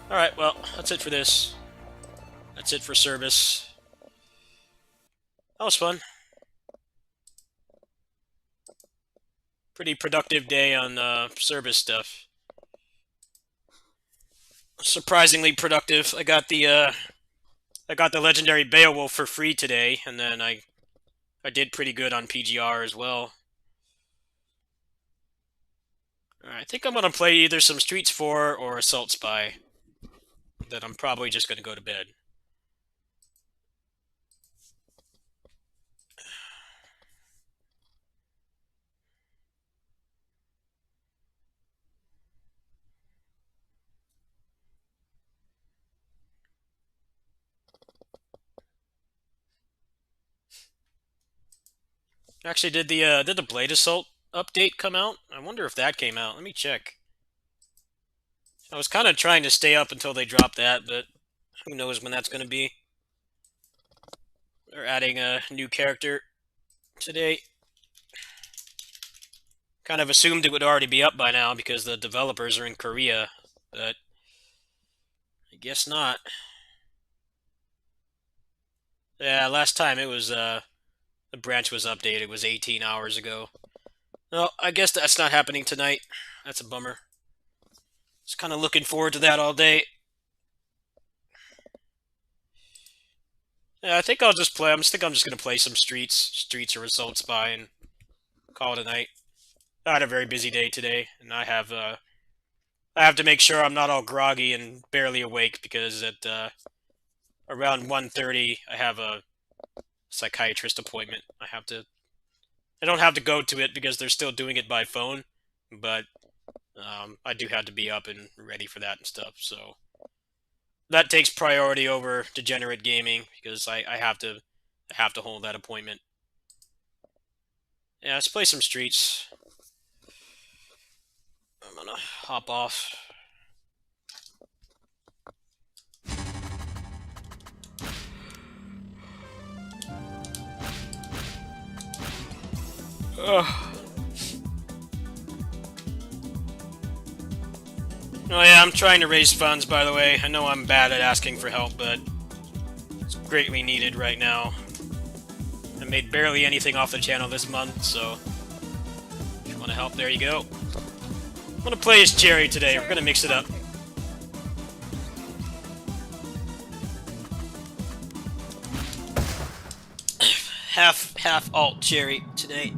Alright, well, that's it for this. That's it for service. That was fun. Pretty productive day on service stuff. Surprisingly productive. I got the legendary Beowulf for free today, and then I did pretty good on PGR as well. Alright, I think I'm gonna play either some Streets 4 or Assault Spy. Then I'm probably just gonna go to bed. Actually, did the Blade Assault update come out? I wonder if that came out. Let me check. I was kind of trying to stay up until they dropped that, but who knows when that's going to be. They're adding a new character today. Kind of assumed it would already be up by now because the developers are in Korea, but I guess not. Yeah, last time it was, the branch was updated. It was 18 hours ago. Well, I guess that's not happening tonight. That's a bummer. Just kind of looking forward to that all day. Yeah, I think I'll just play. I think I'm just gonna play some Streets or Assault Spy, and call it a night. I had a very busy day today, and I have to make sure I'm not all groggy and barely awake because at around 1:30 I have a psychiatrist appointment. I don't have to go to it because they're still doing it by phone, but I do have to be up and ready for that and stuff, so that takes priority over Degenerate Gaming because I have to hold that appointment. Yeah, let's play some Streets. I'm gonna hop off. Ugh. Oh yeah, I'm trying to raise funds, by the way. I know I'm bad at asking for help, but it's greatly needed right now. I made barely anything off the channel this month, so if you want to help, there you go. I'm gonna play as Jerry today. We're gonna mix it up. half alt cherry tonight.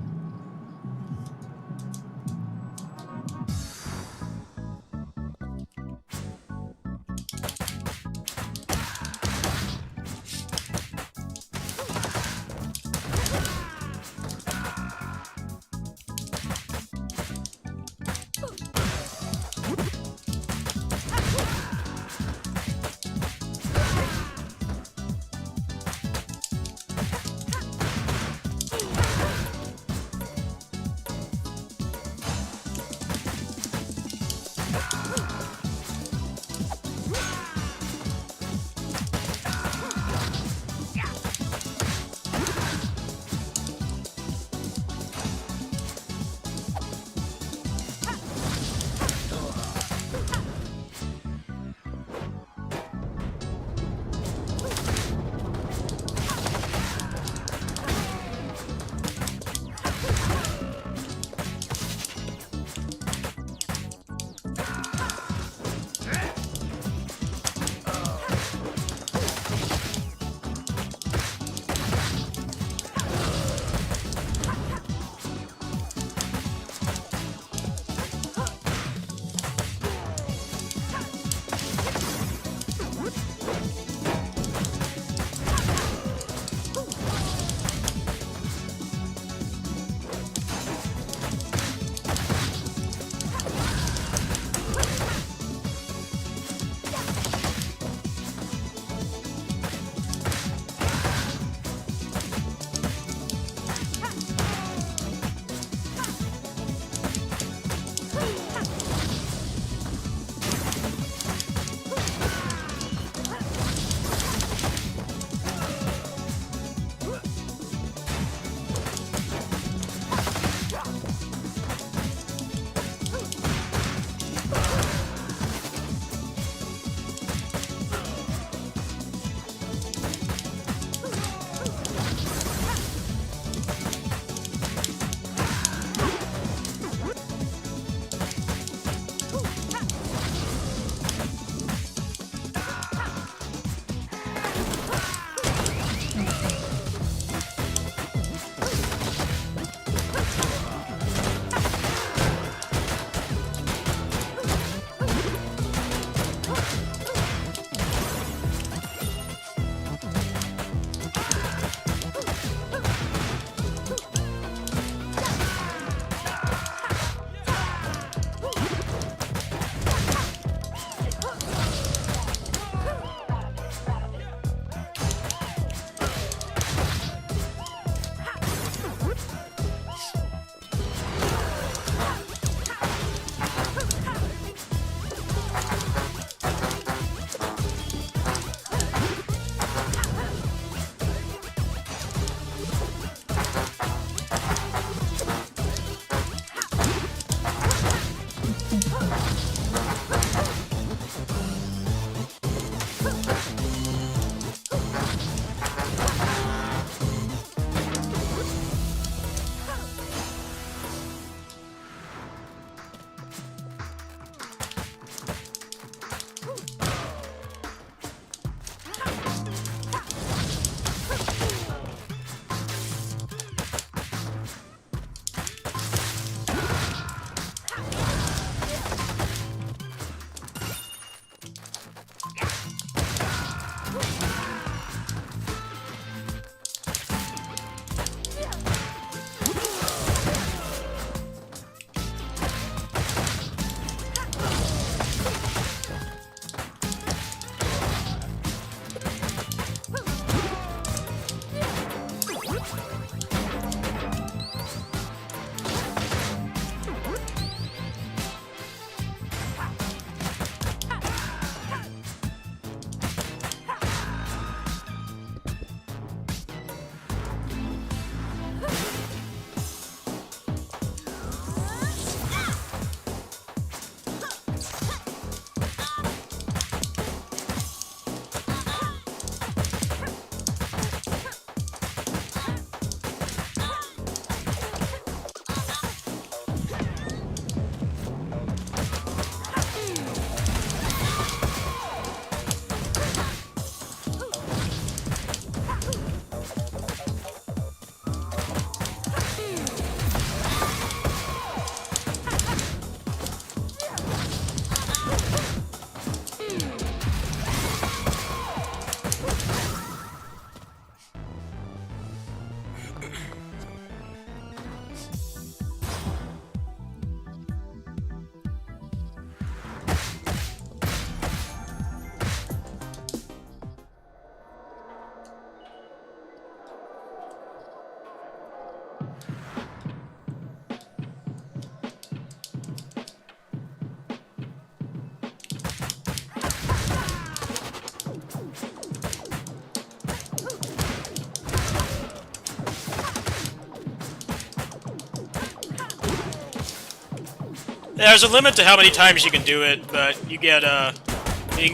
There's a limit to how many times you can do it, but you can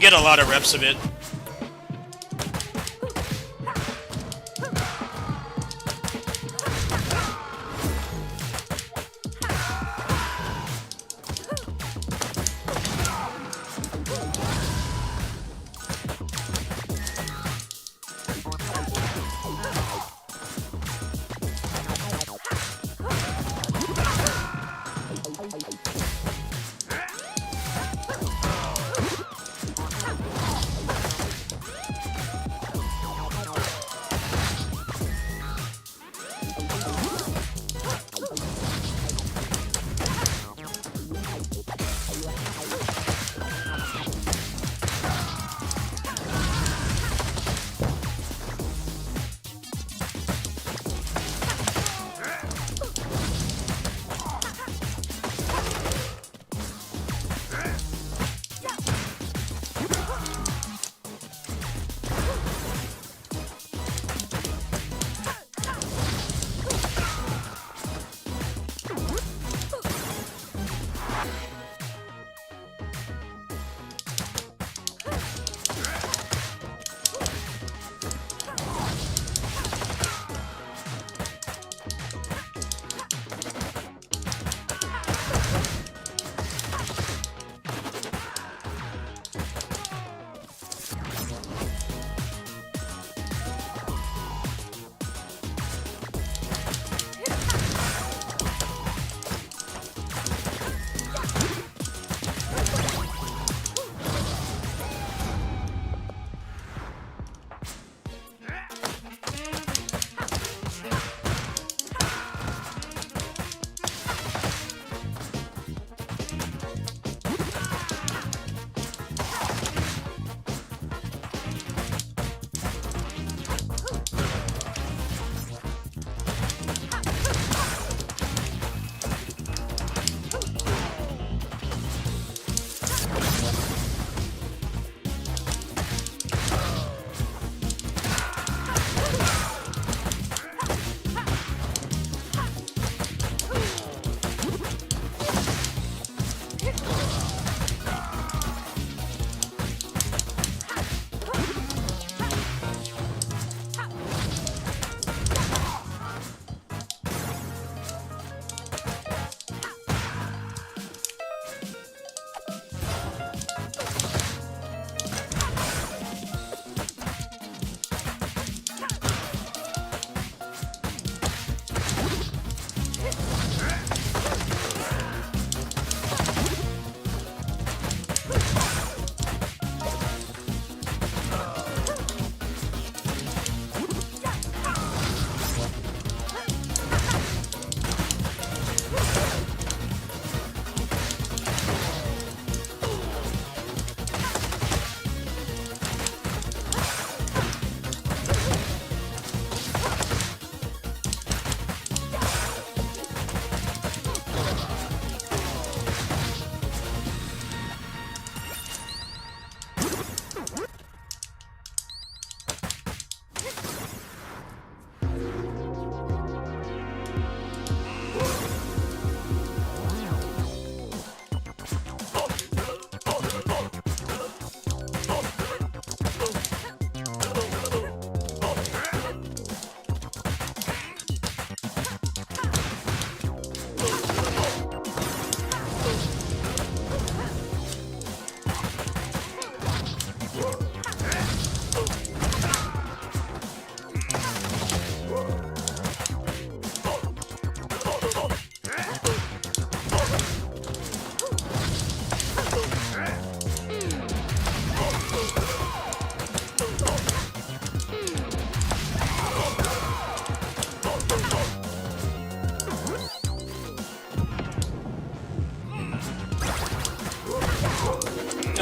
get a lot of reps of it.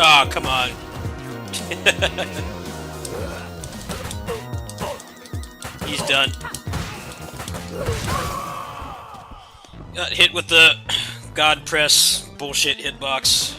Oh, come on. He's done. Got hit with the God Press bullshit hitbox.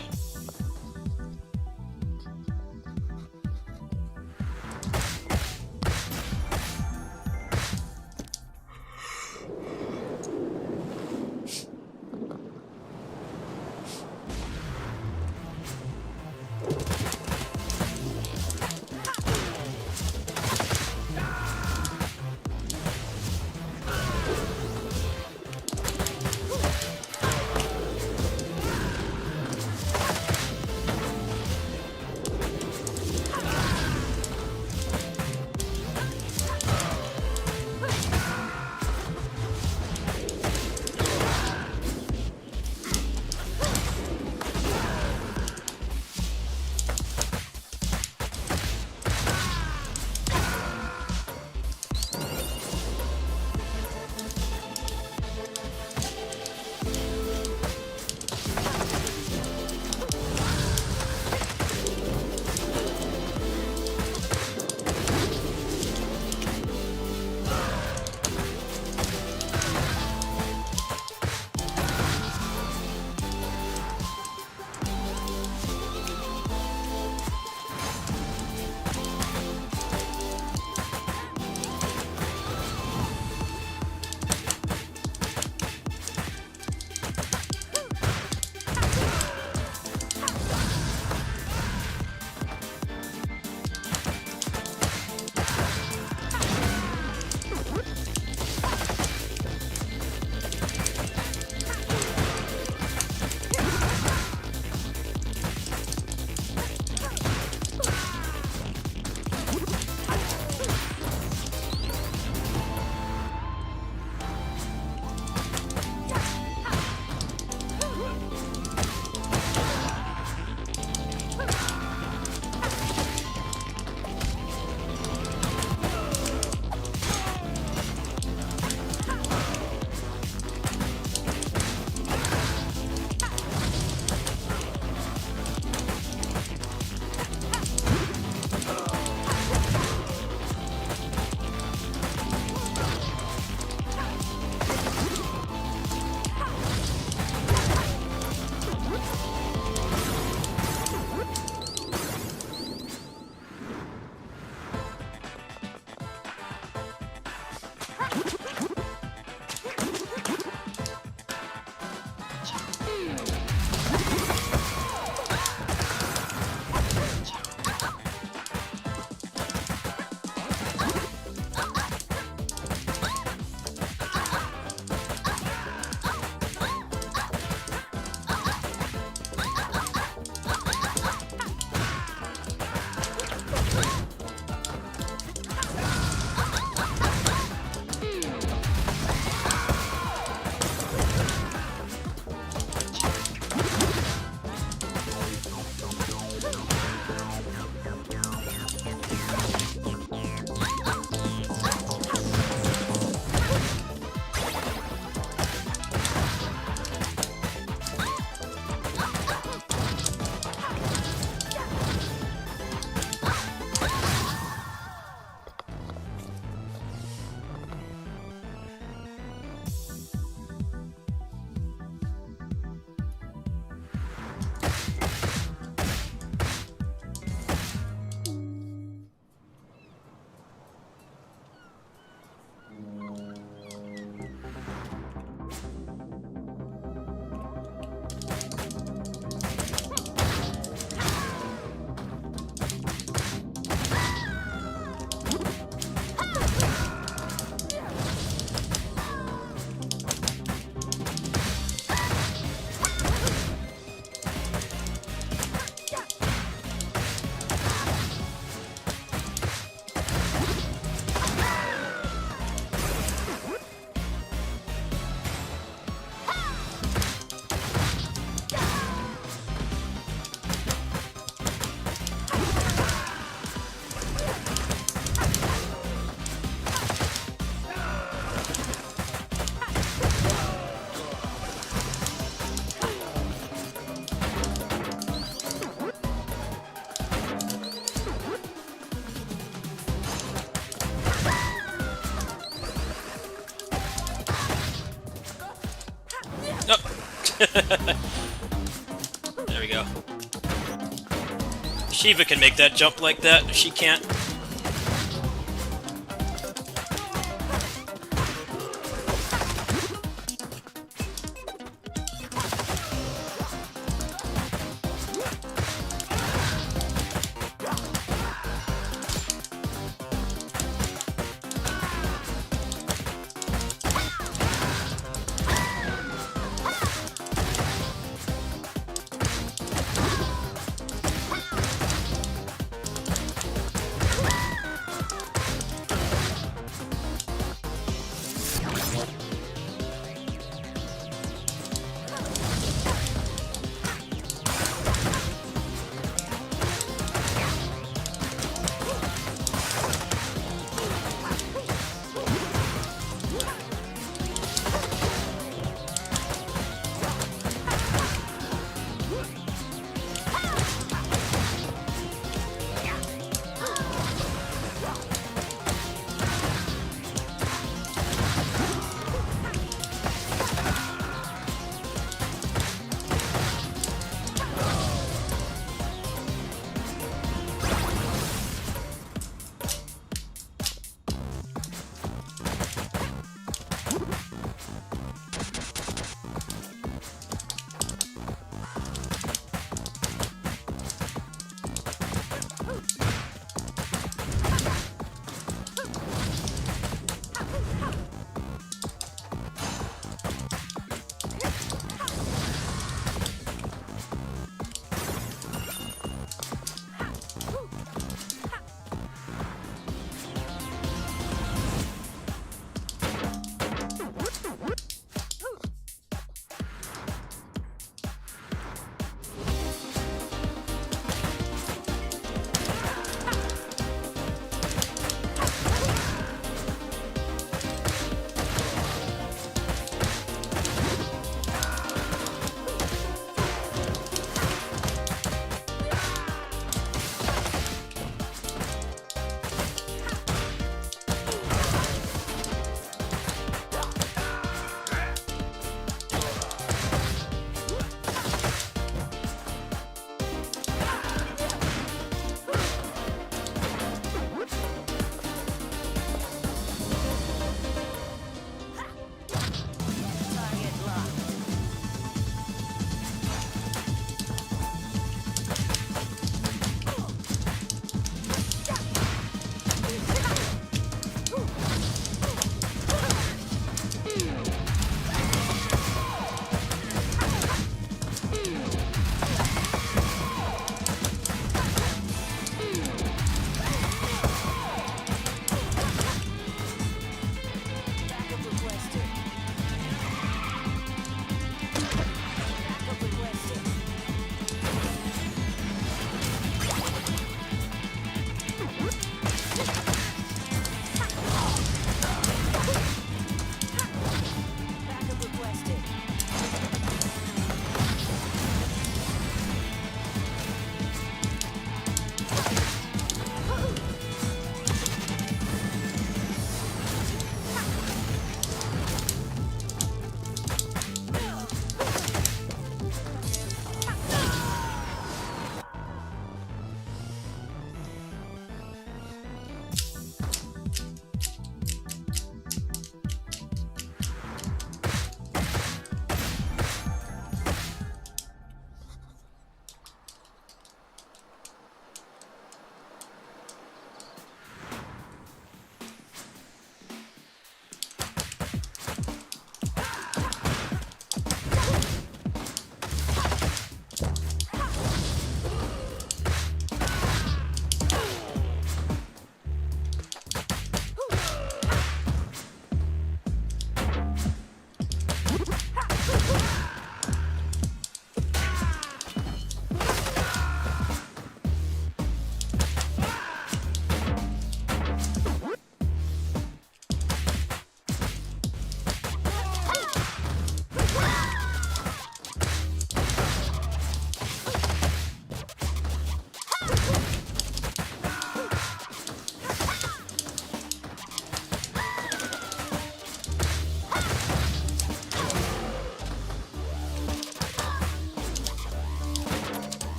There we go. Shiva can make that jump like that. She can't.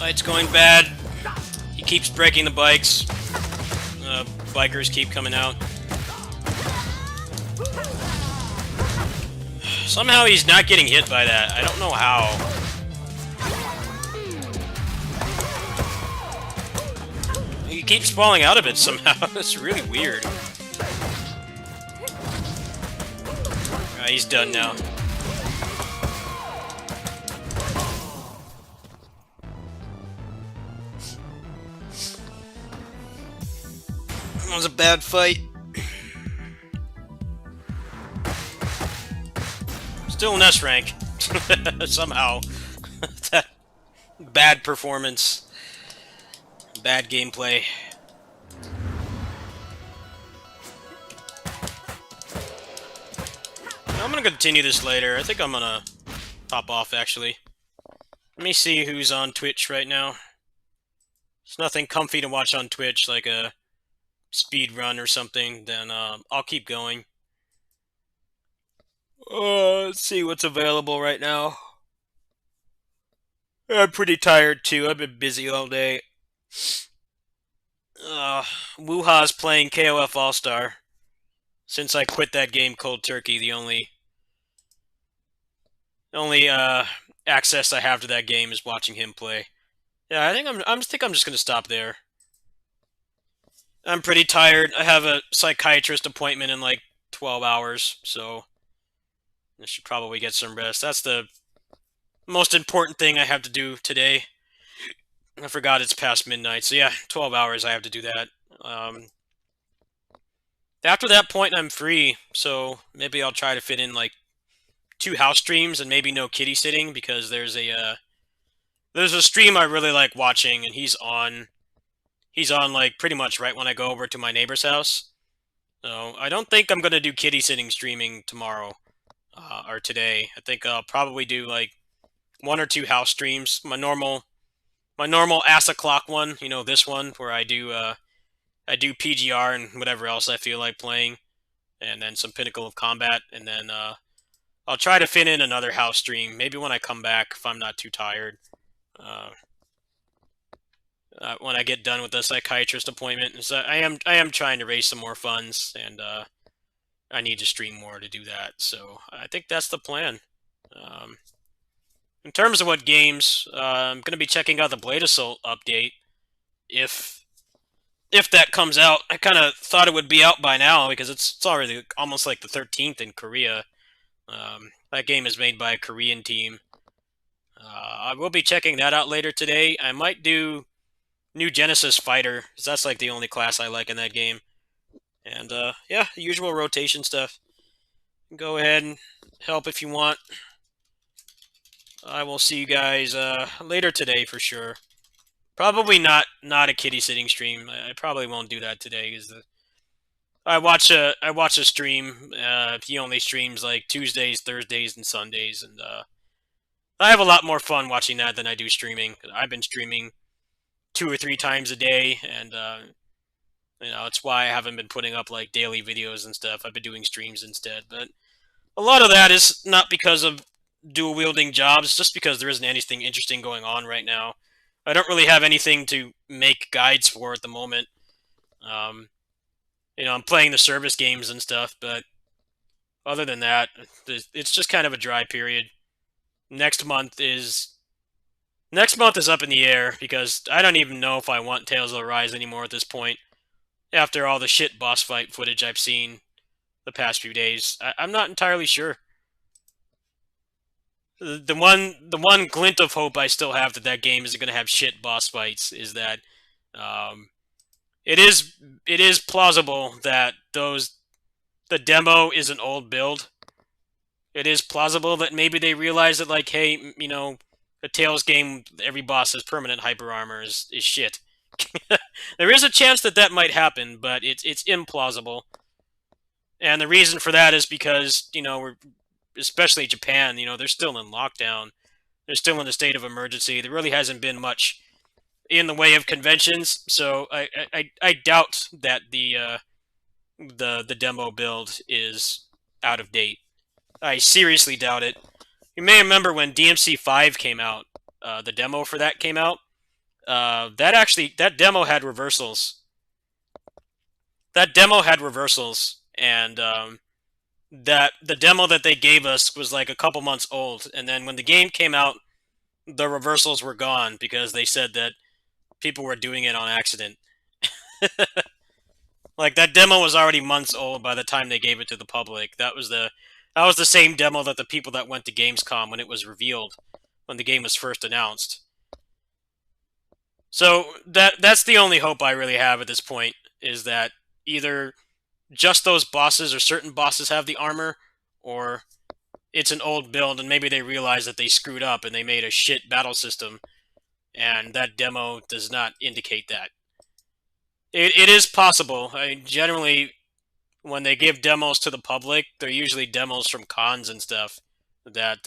Fight's going bad. He keeps breaking the bikes. Bikers keep coming out. Somehow he's not getting hit by that. I don't know how. He keeps falling out of it somehow. It's really weird. Alright, he's done now. That was a bad fight. Still in S rank. Somehow. That bad performance. Bad gameplay. I'm gonna continue this later. I think I'm gonna pop off, actually. Let me see who's on Twitch right now. There's nothing comfy to watch on Twitch, like a speed run or something. Then I'll keep going. Let's see what's available right now. I'm pretty tired too. I've been busy all day. Wuha's playing KOF All-Star. Since I quit that game cold turkey, the only access I have to that game is watching him play. Yeah, I think I'm just gonna stop there. I'm pretty tired. I have a psychiatrist appointment in like 12 hours, so I should probably get some rest. That's the most important thing I have to do today. I forgot it's past midnight, so yeah, 12 hours I have to do that. After that point, I'm free, so maybe I'll try to fit in like 2 house streams and maybe no kitty sitting, because there's a stream I really like watching, and he's on like pretty much right when I go over to my neighbor's house. So I don't think I'm gonna do kitty sitting streaming tomorrow or today. I think I'll probably do like 1 or 2 house streams. My normal ass o'clock one, you know, this one where I do PGR and whatever else I feel like playing, and then some Pinnacle of Combat, and then I'll try to fit in another house stream, maybe when I come back if I'm not too tired. When I get done with the psychiatrist appointment, so I am trying to raise some more funds, and I need to stream more to do that. So I think that's the plan. In terms of what games, I'm going to be checking out the Blade Assault update. If that comes out, I kind of thought it would be out by now, because it's already almost like the 13th in Korea. That game is made by a Korean team. I will be checking that out later today. I might do New Genesis Fighter, because that's like the only class I like in that game. And yeah, usual rotation stuff. Go ahead and help if you want. I will see you guys later today for sure. Probably not a kitty sitting stream. I probably won't do that today, because I watch a stream. He only streams like Tuesdays, Thursdays, and Sundays, and I have a lot more fun watching that than I do streaming. I've been streaming 2 or 3 times a day, and you know, it's why I haven't been putting up like daily videos and stuff. I've been doing streams instead, but a lot of that is not because of dual wielding jobs, just because there isn't anything interesting going on right now. I don't really have anything to make guides for at the moment. You know, I'm playing the service games and stuff, but other than that, it's just kind of a dry period. Next month is up in the air, because I don't even know if I want Tales of Arise anymore at this point. After all the shit boss fight footage I've seen the past few days, I'm not entirely sure. The one glint of hope I still have that game isn't going to have shit boss fights is that it is plausible that the demo is an old build. It is plausible that maybe they realize that, like, hey, you know, a Tales game, every boss has permanent hyper armor is shit. There is a chance that might happen, but it's implausible. And the reason for that is because, you know, especially Japan, you know, they're still in lockdown. They're still in a state of emergency. There really hasn't been much in the way of conventions, so I doubt that the demo build is out of date. I seriously doubt it. You may remember when DMC5 came out, the demo for that came out. that demo had reversals. That demo had reversals, and that the demo that they gave us was like a couple months old, and then when the game came out, the reversals were gone because they said that people were doing it on accident. Like that demo was already months old by the time they gave it to the public. That was the same demo that the people that went to Gamescom when it was revealed, when the game was first announced. So that's the only hope I really have at this point, is that either just those bosses or certain bosses have the armor, or it's an old build and maybe they realize that they screwed up and they made a shit battle system, and that demo does not indicate that. It is possible. I mean, generally, when they give demos to the public, they're usually demos from cons and stuff that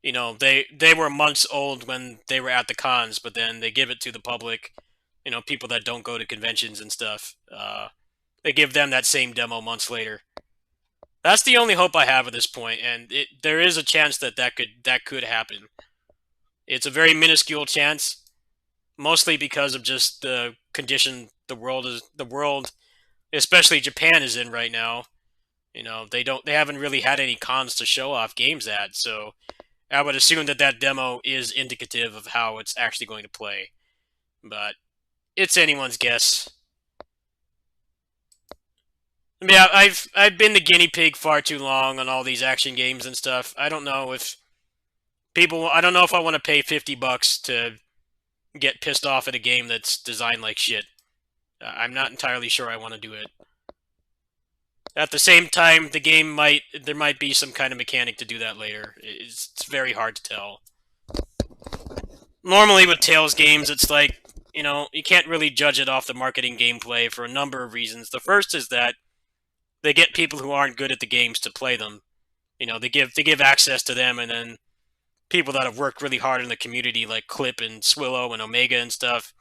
they were months old when they were at the cons, but then they give it to the public, people that don't go to conventions and stuff. They give them that same demo months later. That's the only hope I have at this point, and there is a chance that could happen. It's a very minuscule chance, mostly because of just the condition the world, especially Japan, is in right now. They haven't really had any cons to show off games at, so I would assume that demo is indicative of how it's actually going to play. But it's anyone's guess. Yeah, I've been the guinea pig far too long on all these action games and stuff. I don't know if I want to pay $50 to get pissed off at a game that's designed like shit. I'm not entirely sure I want to do it. At the same time, there might be some kind of mechanic to do that later. It's very hard to tell. Normally with Tales games, it's like, you can't really judge it off the marketing gameplay for a number of reasons. The first is that they get people who aren't good at the games to play them. They give access to them, and then people that have worked really hard in the community, like Clip and Swillow and Omega and stuff,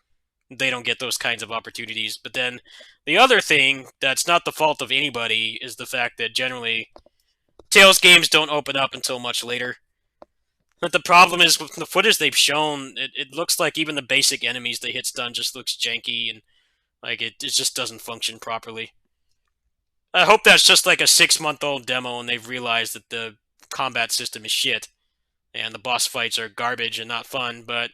they don't get those kinds of opportunities. But then the other thing that's not the fault of anybody is the fact that generally Tales games don't open up until much later. But the problem is, with the footage they've shown, it looks like even the basic enemies they hit stun just looks janky, and like it just doesn't function properly. I hope that's just like a 6-month-old demo and they've realized that the combat system is shit and the boss fights are garbage and not fun, but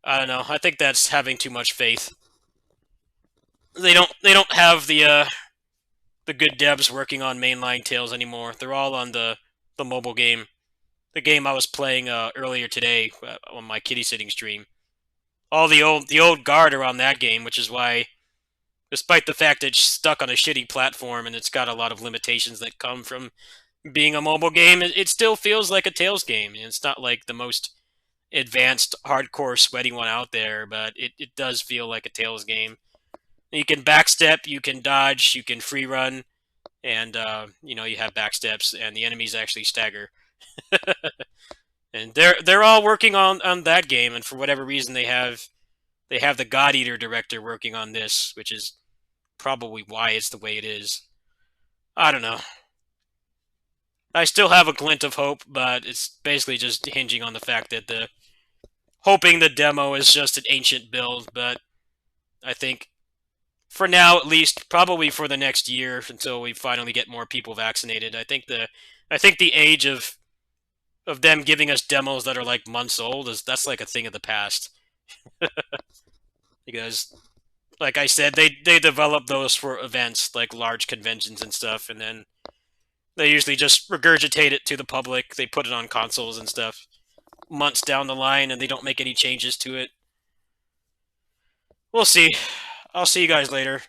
I don't know. I think that's having too much faith. They don't have the good devs working on mainline Tales anymore. They're all on the mobile game. The game I was playing earlier today on my kitty sitting stream. All the old guard are on that game, which is why, despite the fact that it's stuck on a shitty platform and it's got a lot of limitations that come from being a mobile game, it still feels like a Tales game. It's not like the most advanced, hardcore, sweaty one out there, but it does feel like a Tales game. You can backstep, you can dodge, you can free run, and you have backsteps, and the enemies actually stagger. And they're all working on that game, and for whatever reason they have the God Eater director working on this, which is probably why it's the way it is. I don't know. I still have a glint of hope, but it's basically just hinging on the fact that hoping the demo is just an ancient build, but I think for now at least, probably for the next year until we finally get more people vaccinated, I think the age of them giving us demos that are like months old that's like a thing of the past. Because like I said, they develop those for events like large conventions and stuff, and then they usually just regurgitate it to the public. They put it on consoles and stuff months down the line, and they don't make any changes to it. We'll see. I'll see you guys later.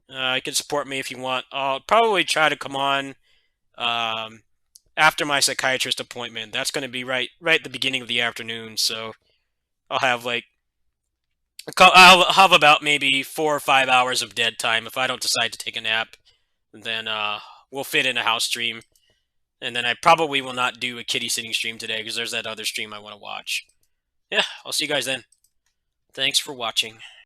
You can support me if you want. I'll probably try to come on after my psychiatrist appointment. That's going to be right at the beginning of the afternoon, so I'll have I'll have about maybe 4 or 5 hours of dead time. If I don't decide to take a nap, then we'll fit in a house stream. And then I probably will not do a kitty sitting stream today because there's that other stream I want to watch. Yeah, I'll see you guys then. Thanks for watching.